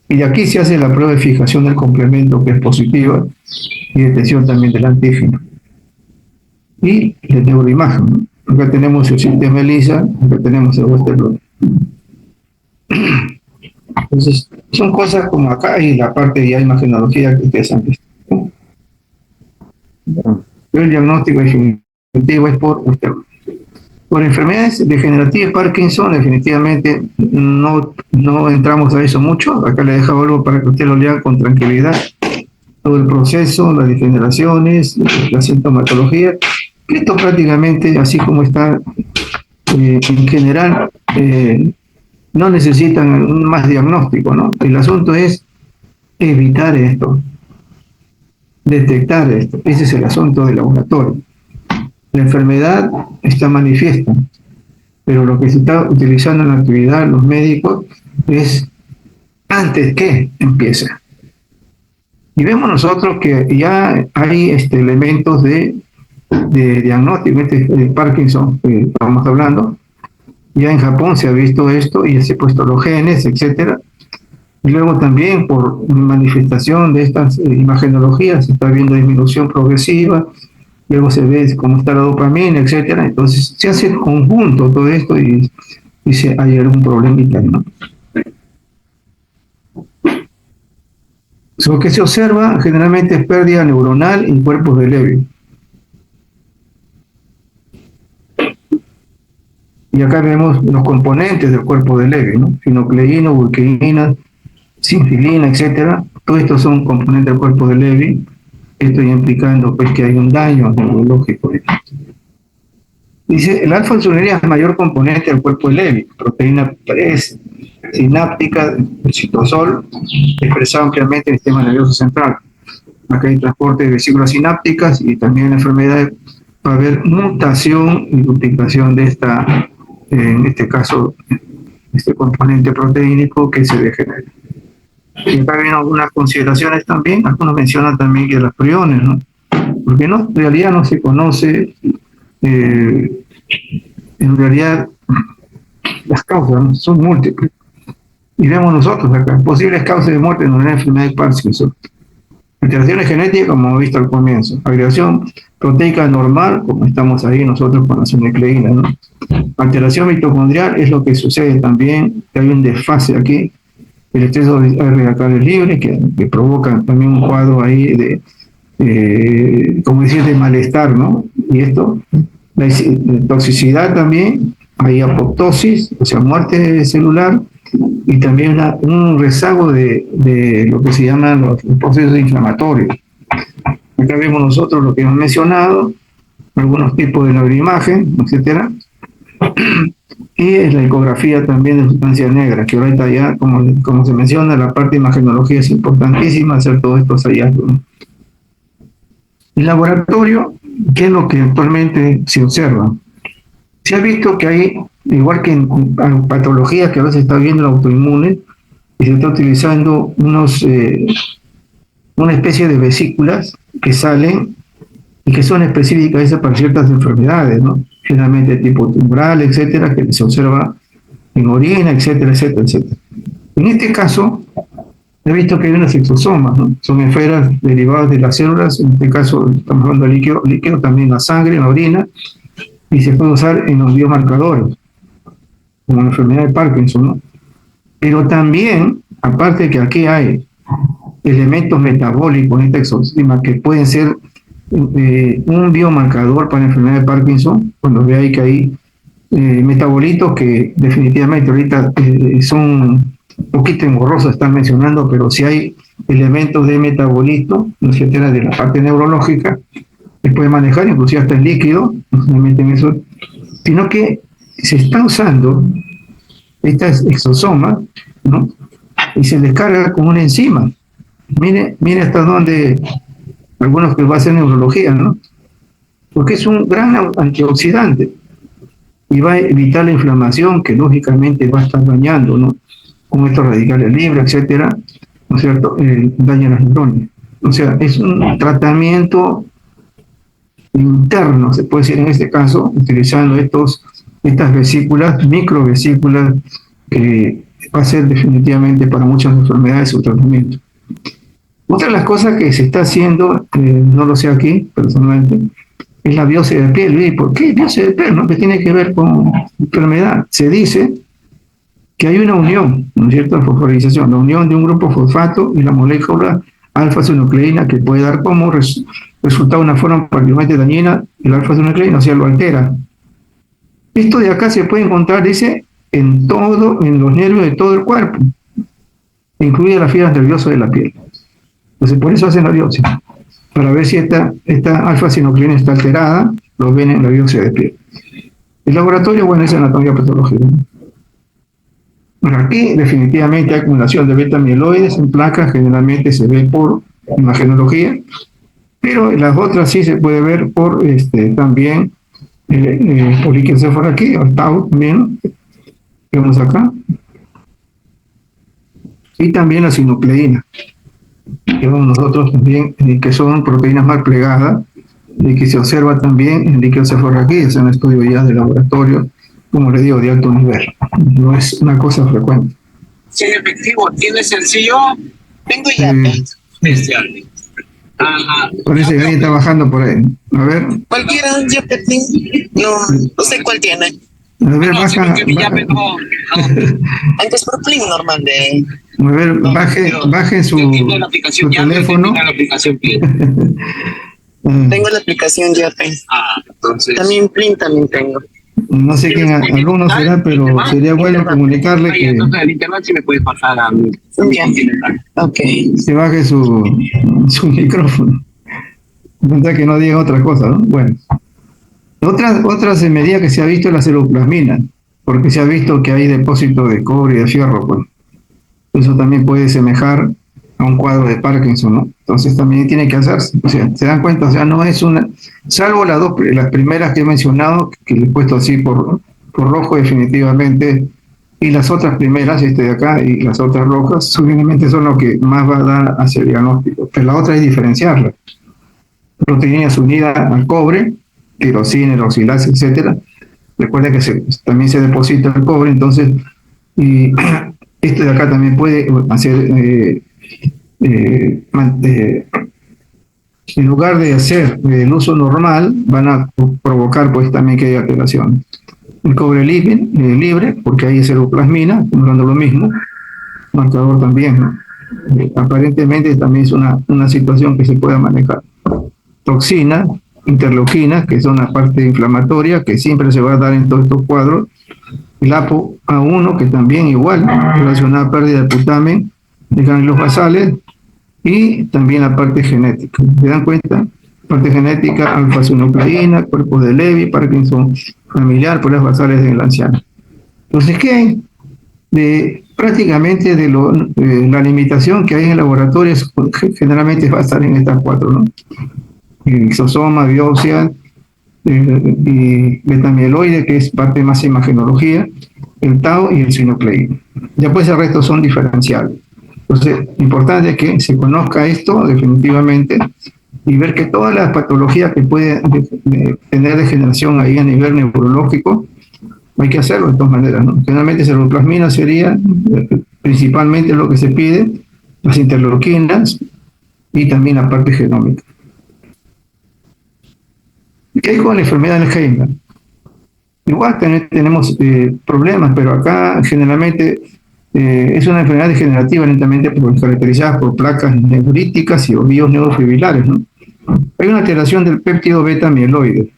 y de aquí se hace la prueba de fijación del complemento, que es positiva, y detección también del antígeno. Y el neuroimagen, ¿no? Acá tenemos el sistema ELISA, acá tenemos el Westerbork. Entonces, son cosas como acá y la parte de imagenología que ustedes han visto. Pero el diagnóstico definitivo es por Westerbork. Por enfermedades degenerativas, Parkinson, definitivamente no entramos a eso mucho. Acá le he dejado algo para que usted lo lea con tranquilidad. Todo el proceso, las degeneraciones, la sintomatología. Esto prácticamente, así como está en general, no necesitan más diagnóstico, ¿no? El asunto es evitar esto, detectar esto. Ese es el asunto del laboratorio. La enfermedad está manifiesta, pero lo que se está utilizando en la actividad los médicos es antes que empiece. Y vemos nosotros que ya hay elementos de diagnóstico, de Parkinson que estamos hablando. Ya en Japón se ha visto esto y se ha puesto los genes, etcétera. Y luego también por manifestación de estas imagenologías se está viendo disminución progresiva. Luego se ve cómo está la dopamina, etcétera. Entonces se hace en conjunto todo esto y hay algún problemita, ¿no? Lo que se observa generalmente es pérdida neuronal en cuerpos de Levy. Y acá vemos los componentes del cuerpo de Levy, ¿no? Finocleína, burqueína, sinfilina, etcétera. Todos estos son componentes del cuerpo de Levy. Esto ya implicando pues, que hay un daño neurológico. Dice, el alfa-insulinergia es el mayor componente del cuerpo de Levy, proteína sináptica, el citosol, expresado ampliamente en el sistema nervioso central. Acá hay transporte de vesículas sinápticas y también en enfermedades va a haber mutación y duplicación de esta, en este caso, este componente proteínico que se degenera. Y acá vienen algunas consideraciones también, algunos mencionan también que las priones, ¿no? Porque no, en realidad no se conoce, en realidad las causas, ¿no?, son múltiples. Y vemos nosotros acá, posibles causas de muerte en una enfermedad de Parkinson. Alteraciones genéticas, como hemos visto al comienzo. Agregación proteica normal, como estamos ahí nosotros con la nucleína, ¿no? Alteración mitocondrial es lo que sucede también, que hay un desfase aquí. El exceso de radicales libres que provoca también un cuadro ahí como decir, de malestar, ¿no? Y esto, la toxicidad también, hay apoptosis, o sea, muerte celular, y también un rezago de lo que se llaman los procesos inflamatorios. Acá vemos nosotros lo que hemos mencionado, algunos tipos de neuroimagen, etcétera, y la ecografía también de sustancias negras, que ahorita ya, como se menciona, la parte de imagenología es importantísima, hacer todos estos hallazgos, ¿no? El laboratorio, ¿qué es lo que actualmente se observa? Se ha visto que hay, igual que en patologías que a veces está viendo el autoinmune, y se está utilizando una especie de vesículas que salen y que son específicas para ciertas enfermedades, ¿no? Generalmente tipo tumoral, etcétera, que se observa en orina, etcétera, etcétera, etcétera. En este caso, he visto que hay unos exosomas, ¿no? Son esferas derivadas de las células, en este caso estamos hablando de líquido, también la sangre, en la orina, y se puede usar en los biomarcadores, como la enfermedad de Parkinson, ¿no? Pero también, aparte de que aquí hay elementos metabólicos en esta exosoma que pueden ser un biomarcador para la enfermedad de Parkinson, cuando ve ahí que hay metabolitos que definitivamente ahorita son un poquito engorrosos, están mencionando, pero si hay elementos de metabolismo, etcétera, de la parte neurológica, se puede manejar, inclusive hasta el líquido, no solamente en eso, sino que se está usando estas exosomas, ¿no? Y se descarga con una enzima. Mire hasta dónde, algunos que va a hacer neurología, ¿no? Porque es un gran antioxidante y va a evitar la inflamación que lógicamente va a estar dañando, ¿no? Con estos radicales libres, etcétera, ¿no es cierto? Daña las neuronas. O sea, es un tratamiento interno, se puede decir en este caso, utilizando estas vesículas, microvesículas, que va a ser definitivamente para muchas enfermedades su tratamiento. Otra de las cosas que se está haciendo, no lo sé aquí personalmente, es la biopsia de piel. ¿Y por qué biopsia de piel? ¿No? Que tiene que ver con enfermedad. Se dice que hay una unión, ¿no es cierto?, fosforización, la unión de un grupo fosfato y la molécula alfa-sinucleína, que puede dar como resultado una forma particularmente dañina de la alfa-sinucleína, o sea, lo altera. Esto de acá se puede encontrar, dice, en los nervios de todo el cuerpo, incluidas las fibras nerviosas de la piel. Entonces, por eso hacen la biopsia, para ver si esta alfa-sinucleína está alterada, lo ven en la biopsia de piel. El laboratorio, bueno, es anatomía patológica. Bueno, aquí definitivamente hay acumulación de beta-amiloides en placas, generalmente se ve por imagenología, pero las otras sí se puede ver por también por líquido-cefalorraquí, o tau también, ¿no? Vemos acá, y también la sinucleína, que vemos nosotros también, que son proteínas mal plegadas, y que se observa también en líquido-cefalorraquí, es un estudio ya de laboratorio, como le digo, de alto nivel. No es una cosa frecuente. Sí, efectivo, tiene sencillo. Tengo ya especial. Parece que alguien está bajando por ahí. A ver. Cualquiera, ya no sé cuál tiene. A ver, baja. Antes por Plin normal de. A ver, baje su teléfono. Tengo la aplicación ya. Entonces. También Plin también tengo. No sé quién alguno será, pero sería bueno comunicarle que el internet sí me puedes pasar a mí. Okay. Que baje su micrófono. Intentar que no diga otra cosa, ¿no? Bueno. Otras medidas que se ha visto es la ceruloplasmina, porque se ha visto que hay depósitos de cobre y de fierro, pues. Eso también puede semejar a un cuadro de Parkinson, ¿no? Entonces también tiene que hacerse. O sea, se dan cuenta, o sea, no es una, salvo las primeras que he mencionado, que le he puesto así por rojo definitivamente, y las otras primeras, de acá, y las otras rojas, sublimemente son lo que más va a dar hacia el diagnóstico. Pero la otra es diferenciarla. Proteínas unidas al cobre, tirosina, hidroxilasa, etcétera. Recuerden que también se deposita el cobre, entonces, y Esto de acá también puede hacer, en lugar de hacer el uso normal, van a provocar pues también que haya alteraciones. El cobre libre, porque ahí es ceruplasmina, dando lo mismo, marcador también, ¿no? Aparentemente también es una situación que se puede manejar. Toxinas, interleuquinas, que son la parte inflamatoria, que siempre se va a dar en todos estos cuadros. El ApoA1, que también igual, relacionada a pérdida de putamen de ganglios basales, y también la parte genética. ¿Se dan cuenta? Parte genética, alfa-sinucleína, cuerpos de Levy, Parkinson familiar, por las basales del anciano. Entonces, ¿qué hay? Prácticamente la limitación que hay en laboratorios generalmente va a estar en estas cuatro, ¿no? Lisosoma, biopsia, y betamieloide, que es parte más imagenología, el tau y el sinucleína. Ya pues el resto son diferenciables. Entonces, importante que se conozca esto definitivamente y ver que todas las patologías que puede tener degeneración ahí a nivel neurológico, hay que hacerlo de todas maneras, ¿no? Generalmente ceruloplasmina sería principalmente lo que se pide, las interleuquinas y también la parte genómica. ¿Qué hay con la enfermedad de Alzheimer? Igual tenemos problemas, pero acá generalmente es una enfermedad degenerativa lentamente caracterizada por placas neuríticas y ovillos neurofibrilares, ¿no? Hay una alteración del péptido beta mieloide.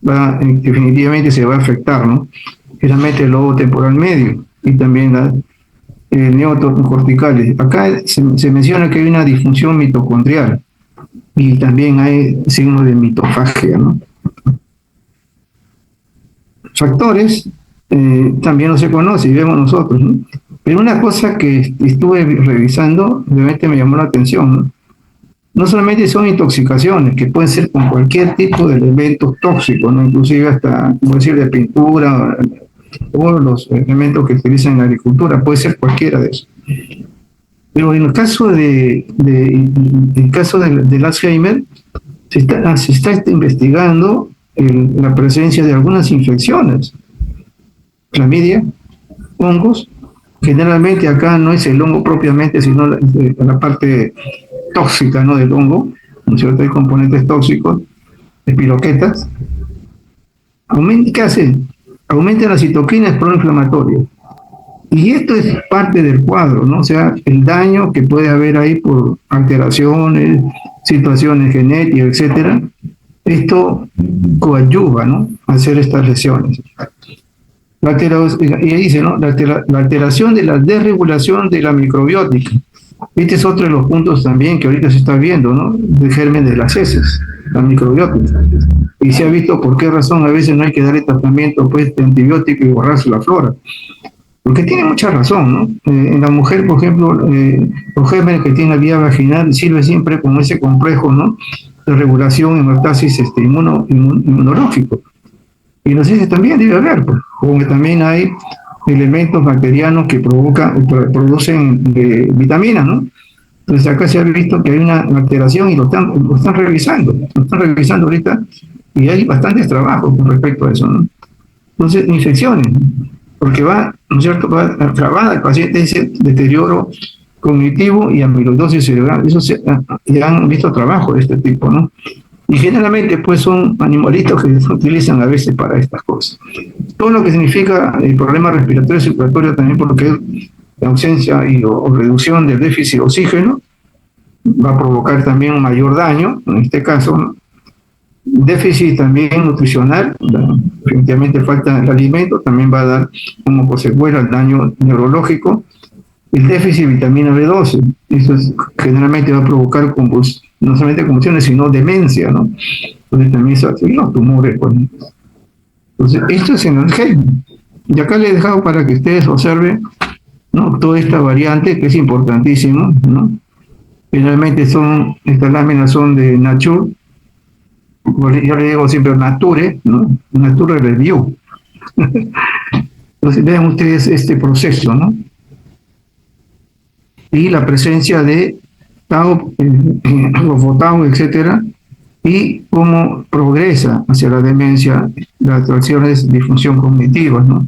Definitivamente se va a afectar, ¿no? Generalmente el lobo temporal medio y también las neocorticales. Acá se menciona que hay una disfunción mitocondrial y también hay signos de mitofagia, ¿no? Factores también no se conoce y vemos nosotros, ¿no? Pero una cosa que estuve revisando, realmente me llamó la atención, ¿no? No solamente son intoxicaciones, que pueden ser con cualquier tipo de elementos tóxicos, ¿no? Inclusive hasta, como decir, de pintura, o los elementos que utilizan en la agricultura, puede ser cualquiera de esos. Pero en el caso del Alzheimer, se está investigando la presencia de algunas infecciones, clamidia, hongos. Generalmente acá no es el hongo propiamente, sino la parte tóxica, ¿no?, del hongo, ¿no es cierto? Hay componentes tóxicos, espiroquetas. ¿Qué hace? Aumenta las citoquinas proinflamatorias. Y esto es parte del cuadro, ¿no? O sea, el daño que puede haber ahí por alteraciones, situaciones genéticas, etcétera. Esto coadyuva, ¿no?, a hacer estas lesiones. Y ahí dice, ¿no?, la alteración de la desregulación de la microbiótica. Este es otro de los puntos también que ahorita se está viendo, ¿no?, del germen de las heces, la microbiótica. Y se ha visto por qué razón a veces no hay que darle tratamiento pues, de antibiótico y borrarse la flora. Porque tiene mucha razón, ¿no? En la mujer, por ejemplo, los gérmenes que tienen la vía vaginal sirve siempre como ese complejo, ¿no?, de regulación y homeostasis inmunológico. Y en los heces también debe haber, pues, como que también hay elementos bacterianos que producen vitaminas, ¿no? Entonces acá se ha visto que hay una alteración y lo están revisando ahorita, y hay bastantes trabajos con respecto a eso, ¿no? Entonces, infecciones, porque va, ¿no es cierto?, va a trabar al paciente ese deterioro cognitivo y amiloidosis cerebral. Eso ya han visto trabajo de este tipo, ¿no? Y generalmente pues son animalitos que se utilizan a veces para estas cosas. Todo lo que significa el problema respiratorio y circulatorio también, por lo que es la ausencia o reducción del déficit de oxígeno, va a provocar también un mayor daño, en este caso, ¿no? Déficit también nutricional, definitivamente falta el alimento, también va a dar como consecuencia el daño neurológico. El déficit de vitamina B12, eso generalmente va a provocar no solamente convulsiones, sino demencia, ¿no? Entonces también los tumores, pues. Entonces, esto es en el germen. Y acá le he dejado para que ustedes observen, ¿no?, toda esta variante que es importantísimo, ¿no? Generalmente estas láminas son de Nature, yo le digo siempre Nature, ¿no? Nature Review. Entonces vean ustedes este proceso, ¿no? Y la presencia de tau, tau, etcétera, y cómo progresa hacia la demencia, las alteraciones de disfunción cognitiva, ¿no?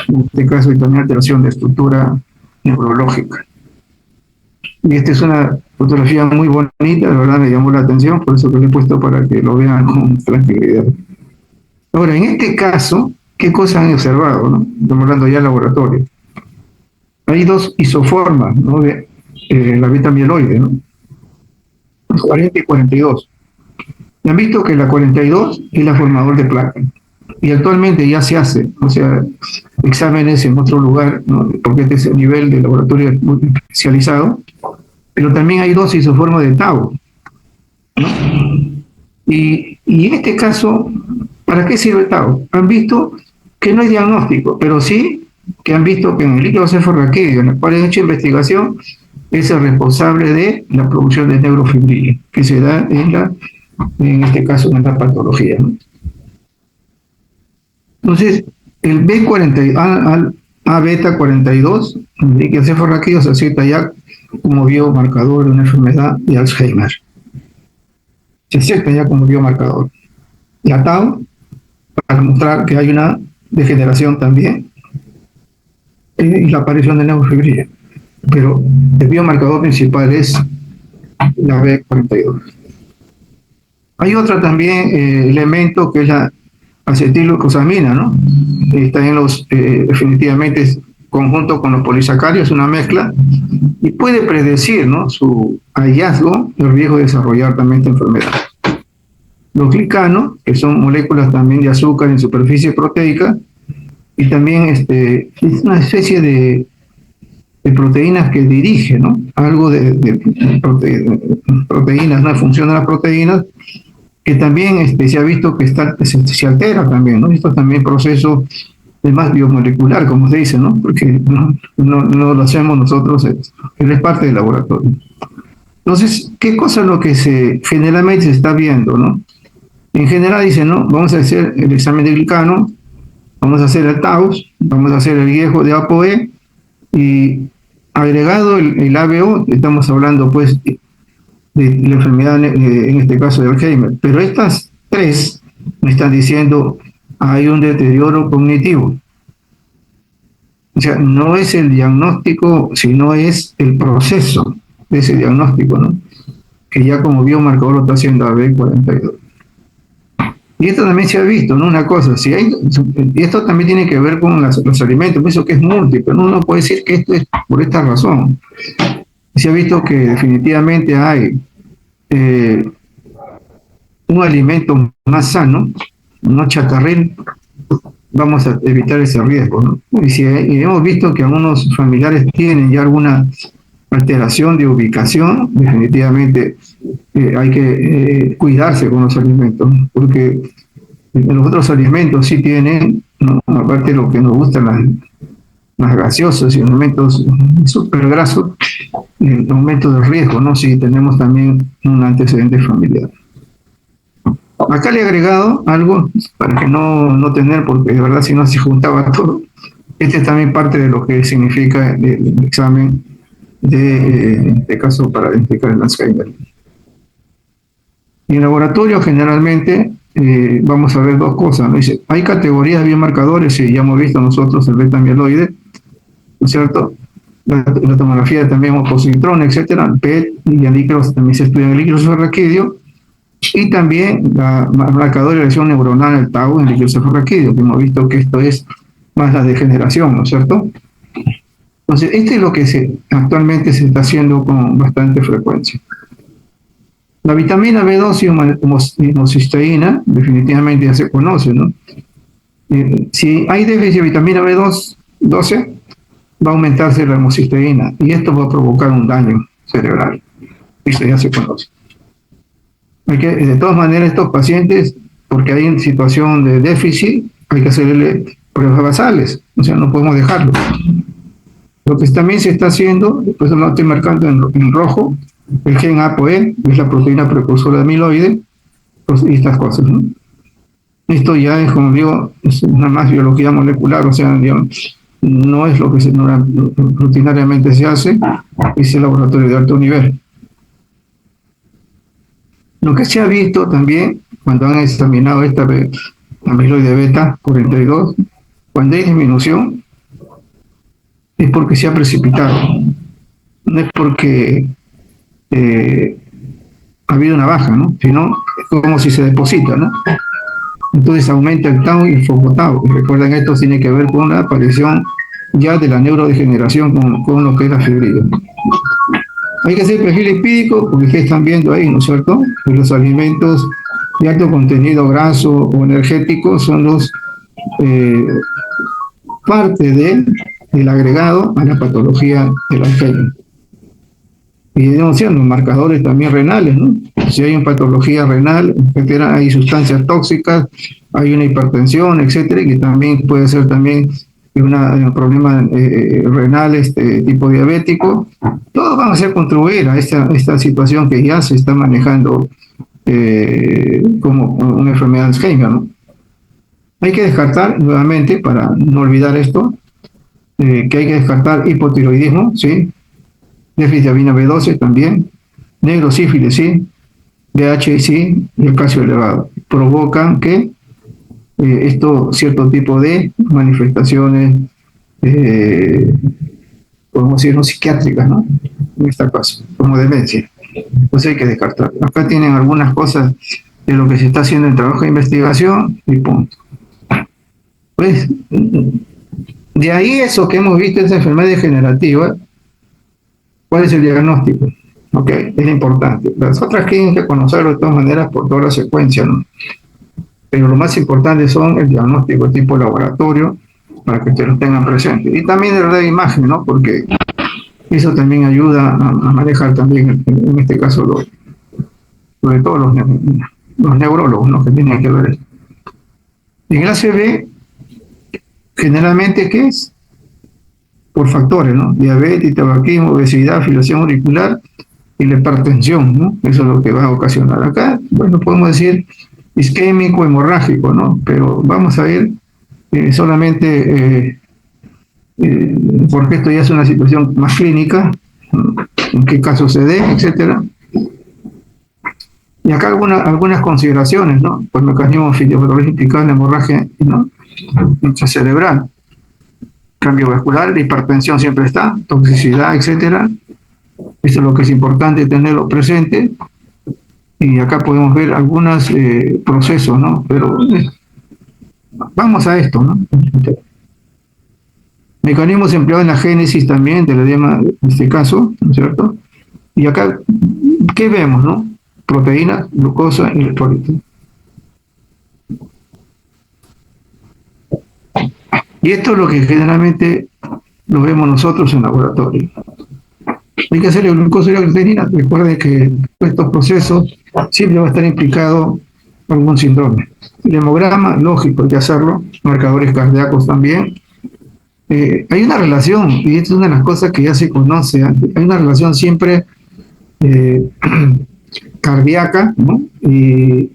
En este caso hay también alteración de estructura neurológica. Y esta es una fotografía muy bonita, la verdad me llamó la atención, por eso que lo he puesto para que lo vean con tranquilidad. Ahora, en este caso, ¿qué cosas han observado? ¿No? Estamos hablando ya del laboratorio. Hay dos isoformas, ¿no? De la beta-amiloide, ¿no? 40 y 42. Y han visto que la 42 es la formador de placa. Y actualmente ya se hace, o sea, exámenes en otro lugar, ¿no? Porque este es el nivel de laboratorio muy especializado, pero también hay dos isoformas de tau, ¿no? Y en este caso, ¿para qué sirve tau? Han visto que no es diagnóstico, pero sí que han visto que en el líquido cefalorraquídeo, en el cual han hecho investigación, es el responsable de la producción de neurofibrina, que se da en este caso en la patología, ¿no? Entonces, el A-beta 42, el líquido cefalorraquídeo, se acepta ya como biomarcador de una enfermedad de Alzheimer. Se acepta ya como biomarcador. La tau, para mostrar que hay una degeneración también, y la aparición de neurofibrina. Pero el biomarcador principal es la B42. Hay otro también elemento que es la acetilglucosamina, ¿no? Está en los, definitivamente, conjunto con los polisacáridos, una mezcla, y puede predecir, ¿no?, su hallazgo, el riesgo de desarrollar también esta enfermedad. Los glicanos, que son moléculas también de azúcar en superficie proteica, y también es una especie de proteínas que dirige, ¿no?, algo de proteínas, una función de las proteínas, que también se ha visto que se altera también, ¿no? Esto también proceso de más biomolecular, como se dice, ¿no? Porque no lo hacemos nosotros, es parte del laboratorio. Entonces, ¿qué cosa es lo que generalmente se está viendo, no? En general dicen, ¿no?, vamos a hacer el examen de glicano, vamos a hacer el TAUS, vamos a hacer el viejo de ApoE, y agregado el ABO, estamos hablando pues de la enfermedad, en este caso de Alzheimer. Pero estas tres me están diciendo hay un deterioro cognitivo. O sea, no es el diagnóstico, sino es el proceso de ese diagnóstico, ¿no?, que ya como biomarcador lo está haciendo AB42. Y esto también se ha visto, ¿no? Una cosa, y esto también tiene que ver con los alimentos, pienso que es múltiple, ¿no? Uno puede decir que esto es por esta razón. Se ha visto que definitivamente hay un alimento más sano, no chatarril, vamos a evitar ese riesgo, ¿no? Y hemos visto que algunos familiares tienen ya alguna alteración de ubicación, definitivamente hay que cuidarse con los alimentos, ¿no? Porque los otros alimentos sí tienen, ¿no?, aparte de lo que nos gustan, las gaseosas y alimentos súper grasos, el aumento del riesgo, ¿no?, si tenemos también un antecedente familiar. Acá le he agregado algo para que no tener, porque de verdad si no se juntaba todo. Este es también parte de lo que significa el examen en este caso para identificar el Alzheimer. Y en laboratorio generalmente vamos a ver dos cosas, ¿no? Dice, hay categorías de biomarcadores, y ya hemos visto nosotros el beta-amiloide, ¿no es cierto? La tomografía también positron, etcétera, PET, y el líquido, también se estudia en el líquido cefalorraquídeo, y también la marcador de lesión neuronal, el tau, en el líquido cefalorraquídeo, que hemos visto que esto es más la degeneración, ¿no es cierto? Entonces, este es lo que actualmente se está haciendo con bastante frecuencia. La vitamina B2 y homocisteína, definitivamente ya se conoce, ¿no? Si hay déficit de vitamina B12, va a aumentarse la homocisteína, y esto va a provocar un daño cerebral. Esto ya se conoce. De todas maneras, estos pacientes, porque hay en situación de déficit, hay que hacerle pruebas basales, o sea, no podemos dejarlo. Lo que también se está haciendo, después lo estoy marcando en rojo, el gen ApoE, que es la proteína precursora de amiloide, pues, y estas cosas, ¿no? Esto ya es, como digo, es una más biología molecular, o sea, digamos, no es lo que rutinariamente se hace, es el laboratorio de alto nivel. Lo que se ha visto también, cuando han examinado esta amiloide beta 42, cuando hay disminución, es porque se ha precipitado, no es porque ha habido una baja, ¿no? Sino es como si se deposita, ¿no? Entonces aumenta el tau y el fosfotau. Recuerden, esto tiene que ver con la aparición ya de la neurodegeneración con lo que es la fibrina. Hay que hacer perfil lipídico, porque ustedes están viendo ahí, ¿no es cierto? Que los alimentos de alto contenido graso o energético son los parte del agregado a la patología del Alzheimer. Y denunciando marcadores también renales, ¿no? Si hay una patología renal, etcétera, hay sustancias tóxicas, hay una hipertensión, etcétera, que también puede ser también un problema renal tipo diabético. Todos van a ser contribuir a esta situación que ya se está manejando como una enfermedad de Alzheimer, ¿no? Hay que descartar, nuevamente, para no olvidar esto, que hay que descartar hipotiroidismo, ¿sí? Déficit de vitamina B12 también, negrosífilis, sí, VIH, sí, y el calcio elevado. Provocan que cierto tipo de manifestaciones, podemos decir, no psiquiátricas, ¿no? En este caso, como demencia. Entonces hay que descartar. Acá tienen algunas cosas de lo que se está haciendo en trabajo de investigación y punto. Pues, de ahí eso que hemos visto, esa enfermedad degenerativa, ¿cuál es el diagnóstico? Ok, es importante. Las otras tienen que conocerlo de todas maneras por toda la secuencia, ¿no? Pero lo más importante son el diagnóstico tipo laboratorio, para que ustedes lo tengan presente. Y también el de imagen, ¿no? Porque eso también ayuda a manejar también, en este caso, sobre todo los neurólogos, ¿no? Que tienen que ver eso. En el ACV, generalmente, ¿qué es? Por factores, ¿no? Diabetes, tabaquismo, obesidad, fibrilación auricular y la hipertensión, ¿no? Eso es lo que va a ocasionar acá. Bueno, podemos decir isquémico, hemorrágico, ¿no? Pero vamos a ver solamente porque esto ya es una situación más clínica, ¿no? En qué caso se dé, etcétera. Y acá algunas consideraciones, ¿no? Pues mecanismos fisiopatológicos, la hemorragia, ¿no? Intracerebral. Cambio vascular, la hipertensión siempre está, toxicidad, etcétera. Esto es lo que es importante tenerlo presente. Y acá podemos ver algunos procesos, ¿no? Pero vamos a esto, ¿no? Mecanismos empleados en la génesis también del edema, en este caso, ¿no es cierto? Y acá, ¿qué vemos, no? Proteínas, glucosa y electrolitos. Y esto es lo que generalmente lo vemos nosotros en laboratorio. Hay que hacerle glucosa y la creatinina. Recuerden que estos procesos siempre va a estar implicado algún síndrome. El hemograma, lógico, hay que hacerlo. Marcadores cardíacos también. Hay una relación, y esta es una de las cosas que ya se conoce antes. Hay una relación siempre cardíaca, ¿no? Y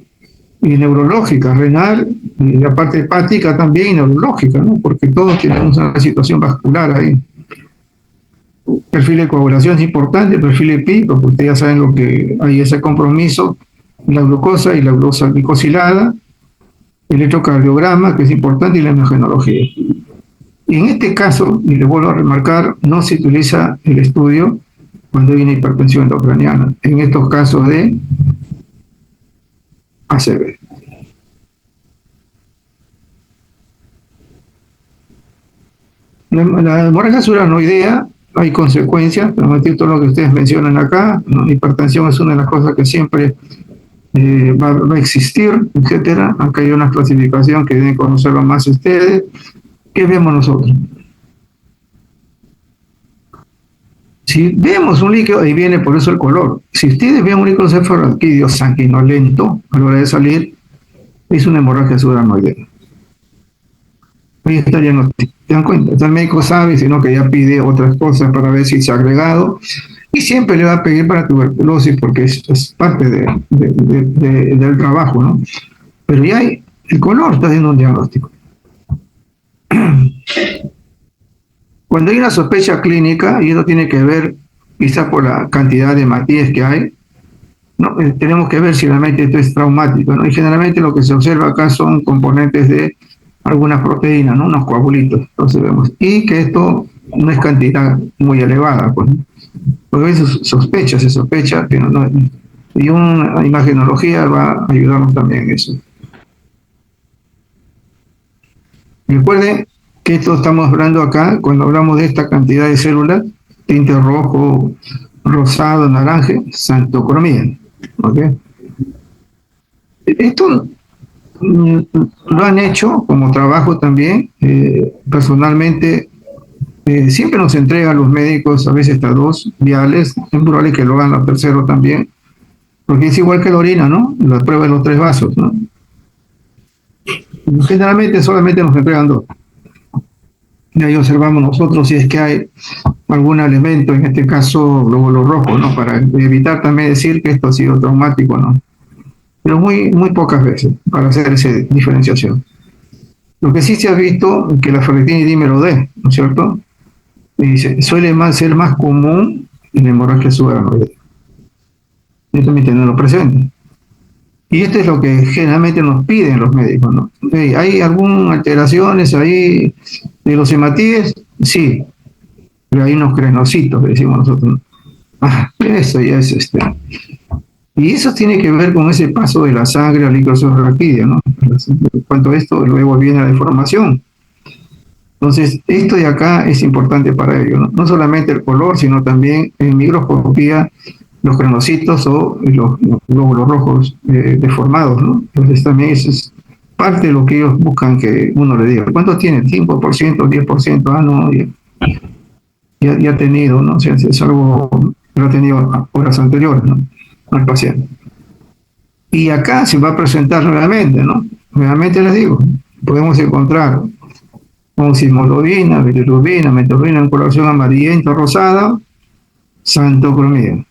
neurológica, renal, y la parte hepática también, y neurológica, ¿no? Porque todos tenemos una situación vascular ahí. Perfil de coagulación es importante, perfil de PI, porque ustedes ya saben lo que hay ese compromiso, la glucosa y la glucosa glicosilada, el electrocardiograma, que es importante, y la imagenología. Y en este caso, y le vuelvo a remarcar, no se utiliza el estudio cuando hay una hipertensión endocraniana, en estos casos de ACV. La hemorragia suranoidea, hay consecuencias, todo lo que ustedes mencionan acá, ¿no? La hipertensión es una de las cosas que siempre va a existir, etcétera. Acá hay una clasificación que deben conocerlo más ustedes. ¿Qué vemos nosotros? Si vemos un líquido, ahí viene por eso el color. Si ustedes ven un líquido cefalorraquídeo sanguinolento a la hora de salir, es una hemorragia suranoidea. Ahí está ya, ¿se dan cuenta? El médico sabe, sino que ya pide otras cosas para ver si se ha agregado, y siempre le va a pedir para tuberculosis porque es parte del trabajo, ¿no? Pero ya hay, el color está haciendo un diagnóstico. Cuando hay una sospecha clínica, y eso tiene que ver quizás por la cantidad de matías que hay, ¿no? Tenemos que ver si realmente esto es traumático, ¿no? Y generalmente lo que se observa acá son componentes de algunas proteínas, ¿no? Unos coagulitos, entonces vemos. Y que esto no es cantidad muy elevada, pues, ¿no? Porque a veces se sospecha, pero no, y una imagenología va a ayudarnos también en eso. Recuerden que esto estamos hablando acá, cuando hablamos de esta cantidad de células, tinte rojo, rosado, naranja, santocromía. ¿Ok? Esto lo han hecho como trabajo también. Personalmente, siempre nos entregan los médicos a veces hasta 2 viales. Es probable que lo hagan los terceros también, porque es igual que la orina, ¿no? La prueba de los 3 vasos, ¿no? Generalmente solamente nos entregan 2. Y ahí observamos nosotros si es que hay algún elemento, en este caso glóbulo rojo, ¿no? Para evitar también decir que esto ha sido traumático, ¿no? Pero muy, muy pocas veces para hacer esa diferenciación. Lo que sí se ha visto es que la ferritina y dímero D, ¿no es cierto? Suele ser más común en la hemorragia subarachnoidea. Esto también tenerlo presente. Y esto es lo que generalmente nos piden los médicos, ¿no? ¿Hay algunas alteraciones ahí de los hematíes? Sí, pero hay unos crenocitos, que decimos nosotros, ¿no? Eso ya es Y eso tiene que ver con ese paso de la sangre a la icosarraquidia, ¿no? Cuanto a esto, luego viene la deformación. Entonces, esto de acá es importante para ello, ¿no? No solamente el color, sino también en microscopía los crenocitos o los glóbulos rojos deformados, ¿no? Entonces también eso es parte de lo que ellos buscan que uno le diga. ¿Cuánto tiene? ¿5%, 10%? Ah, no, ya ha tenido, ¿no? O sea, es algo que lo ha tenido horas anteriores, ¿no? Al paciente. Y acá se va a presentar nuevamente, ¿no? Nuevamente les digo, podemos encontrar oncimolobina, bilirrubina, metorrina en coloración amarillenta rosada, santocromía.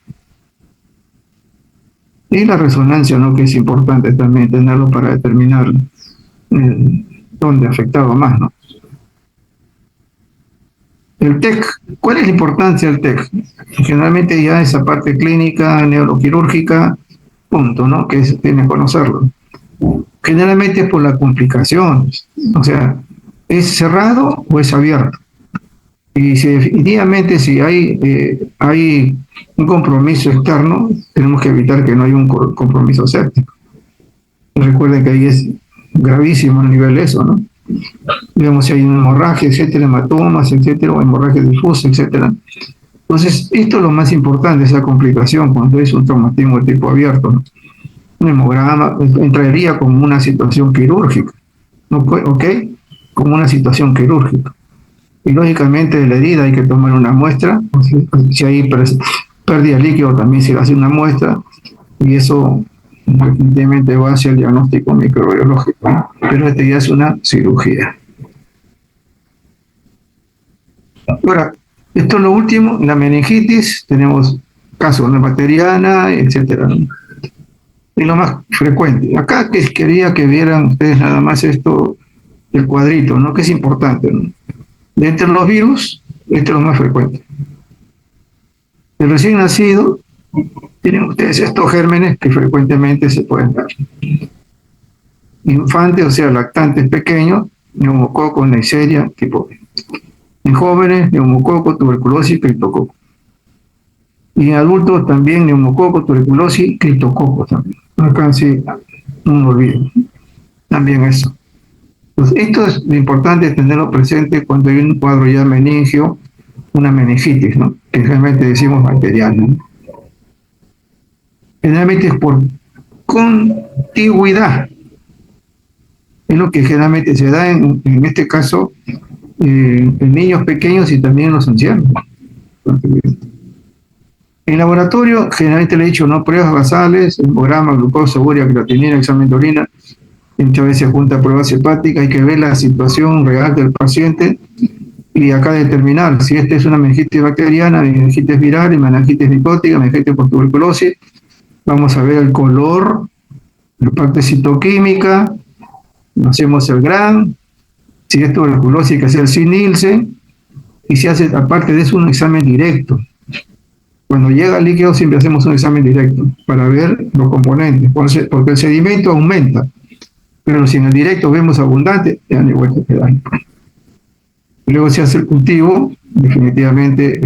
Y la resonancia, ¿no? Que es importante también tenerlo para determinar dónde afectaba más, ¿no? El TEC, ¿cuál es la importancia del TEC? Generalmente ya esa parte clínica, neuroquirúrgica, punto, ¿no? Que tiene que conocerlo. Generalmente es por las complicaciones, o sea, ¿es cerrado o es abierto? Y si definitivamente si hay un compromiso externo, tenemos que evitar que no haya un compromiso séptico. Recuerden que ahí es gravísimo a nivel de eso, ¿no? Digamos si hay una hemorragia, etcétera, hematomas, etcétera, o hemorragia difusa, etcétera. Entonces, esto es lo más importante, esa complicación cuando es un traumatismo de tipo abierto, ¿no? Un hemograma entraría como una situación quirúrgica, ¿ok? Como una situación quirúrgica. Y lógicamente de la herida hay que tomar una muestra, si hay pérdida de líquido también se hace una muestra, y eso definitivamente va hacia el diagnóstico microbiológico, ¿no? Pero este ya es una cirugía. Ahora, esto es lo último, la meningitis, tenemos casos de bacteriana, etcétera, ¿no? Y lo más frecuente. Acá quería que vieran ustedes nada más esto, el cuadrito, ¿no? Que es importante, ¿no? De entre los virus, este es lo más frecuente. El recién nacido, tienen ustedes estos gérmenes que frecuentemente se pueden dar. Infantes, o sea, lactantes pequeños, neumococo, Neisseria, tipo B. En jóvenes, neumococo, tuberculosis, criptococo. Y en adultos también neumococo, tuberculosis, criptococo también. Acá sí, no lo olviden. También eso. Entonces, esto es lo importante tenerlo presente cuando hay un cuadro ya meningio, una meningitis, ¿no? Que generalmente decimos bacteriana, ¿no? Generalmente es por contigüidad. Es lo que generalmente se da en este caso en niños pequeños y también en los ancianos. En laboratorio, generalmente le he dicho, ¿no? Pruebas basales, hemograma, glucosa, urea, creatinina, examen de orina. Muchas veces junta pruebas hepáticas, hay que ver la situación real del paciente y acá determinar si esta es una meningitis bacteriana, meningitis viral, meningitis micótica, meningitis por tuberculosis. Vamos a ver el color, la parte citoquímica, hacemos el GRAM, si es tuberculosis hay que hacer el SIN-Nielsen, y se hace aparte de eso un examen directo. Cuando llega el líquido siempre hacemos un examen directo para ver los componentes, porque el sedimento aumenta, pero si en el directo vemos abundante, ya ni vuelta que dar. luego se hace el cultivo, definitivamente.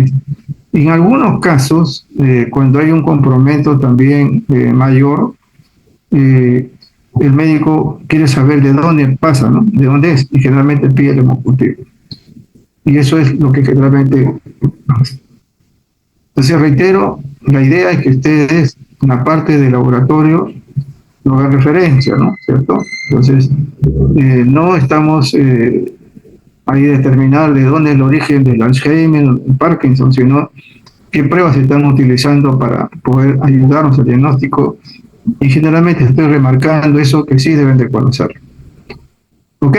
En algunos casos, cuando hay un compromiso también mayor, el médico quiere saber de dónde pasa, ¿no? De dónde es, y generalmente pide el hemocultivo. Y eso es lo que generalmente pasa. Entonces, reitero, la idea es que ustedes, en la parte del laboratorio, no hagan referencia, ¿no? ¿Cierto? Entonces, no estamos ahí a determinar de dónde es el origen del Alzheimer, el Parkinson, sino qué pruebas se están utilizando para poder ayudarnos al diagnóstico. Y generalmente estoy remarcando eso que sí deben de conocer. ¿Ok?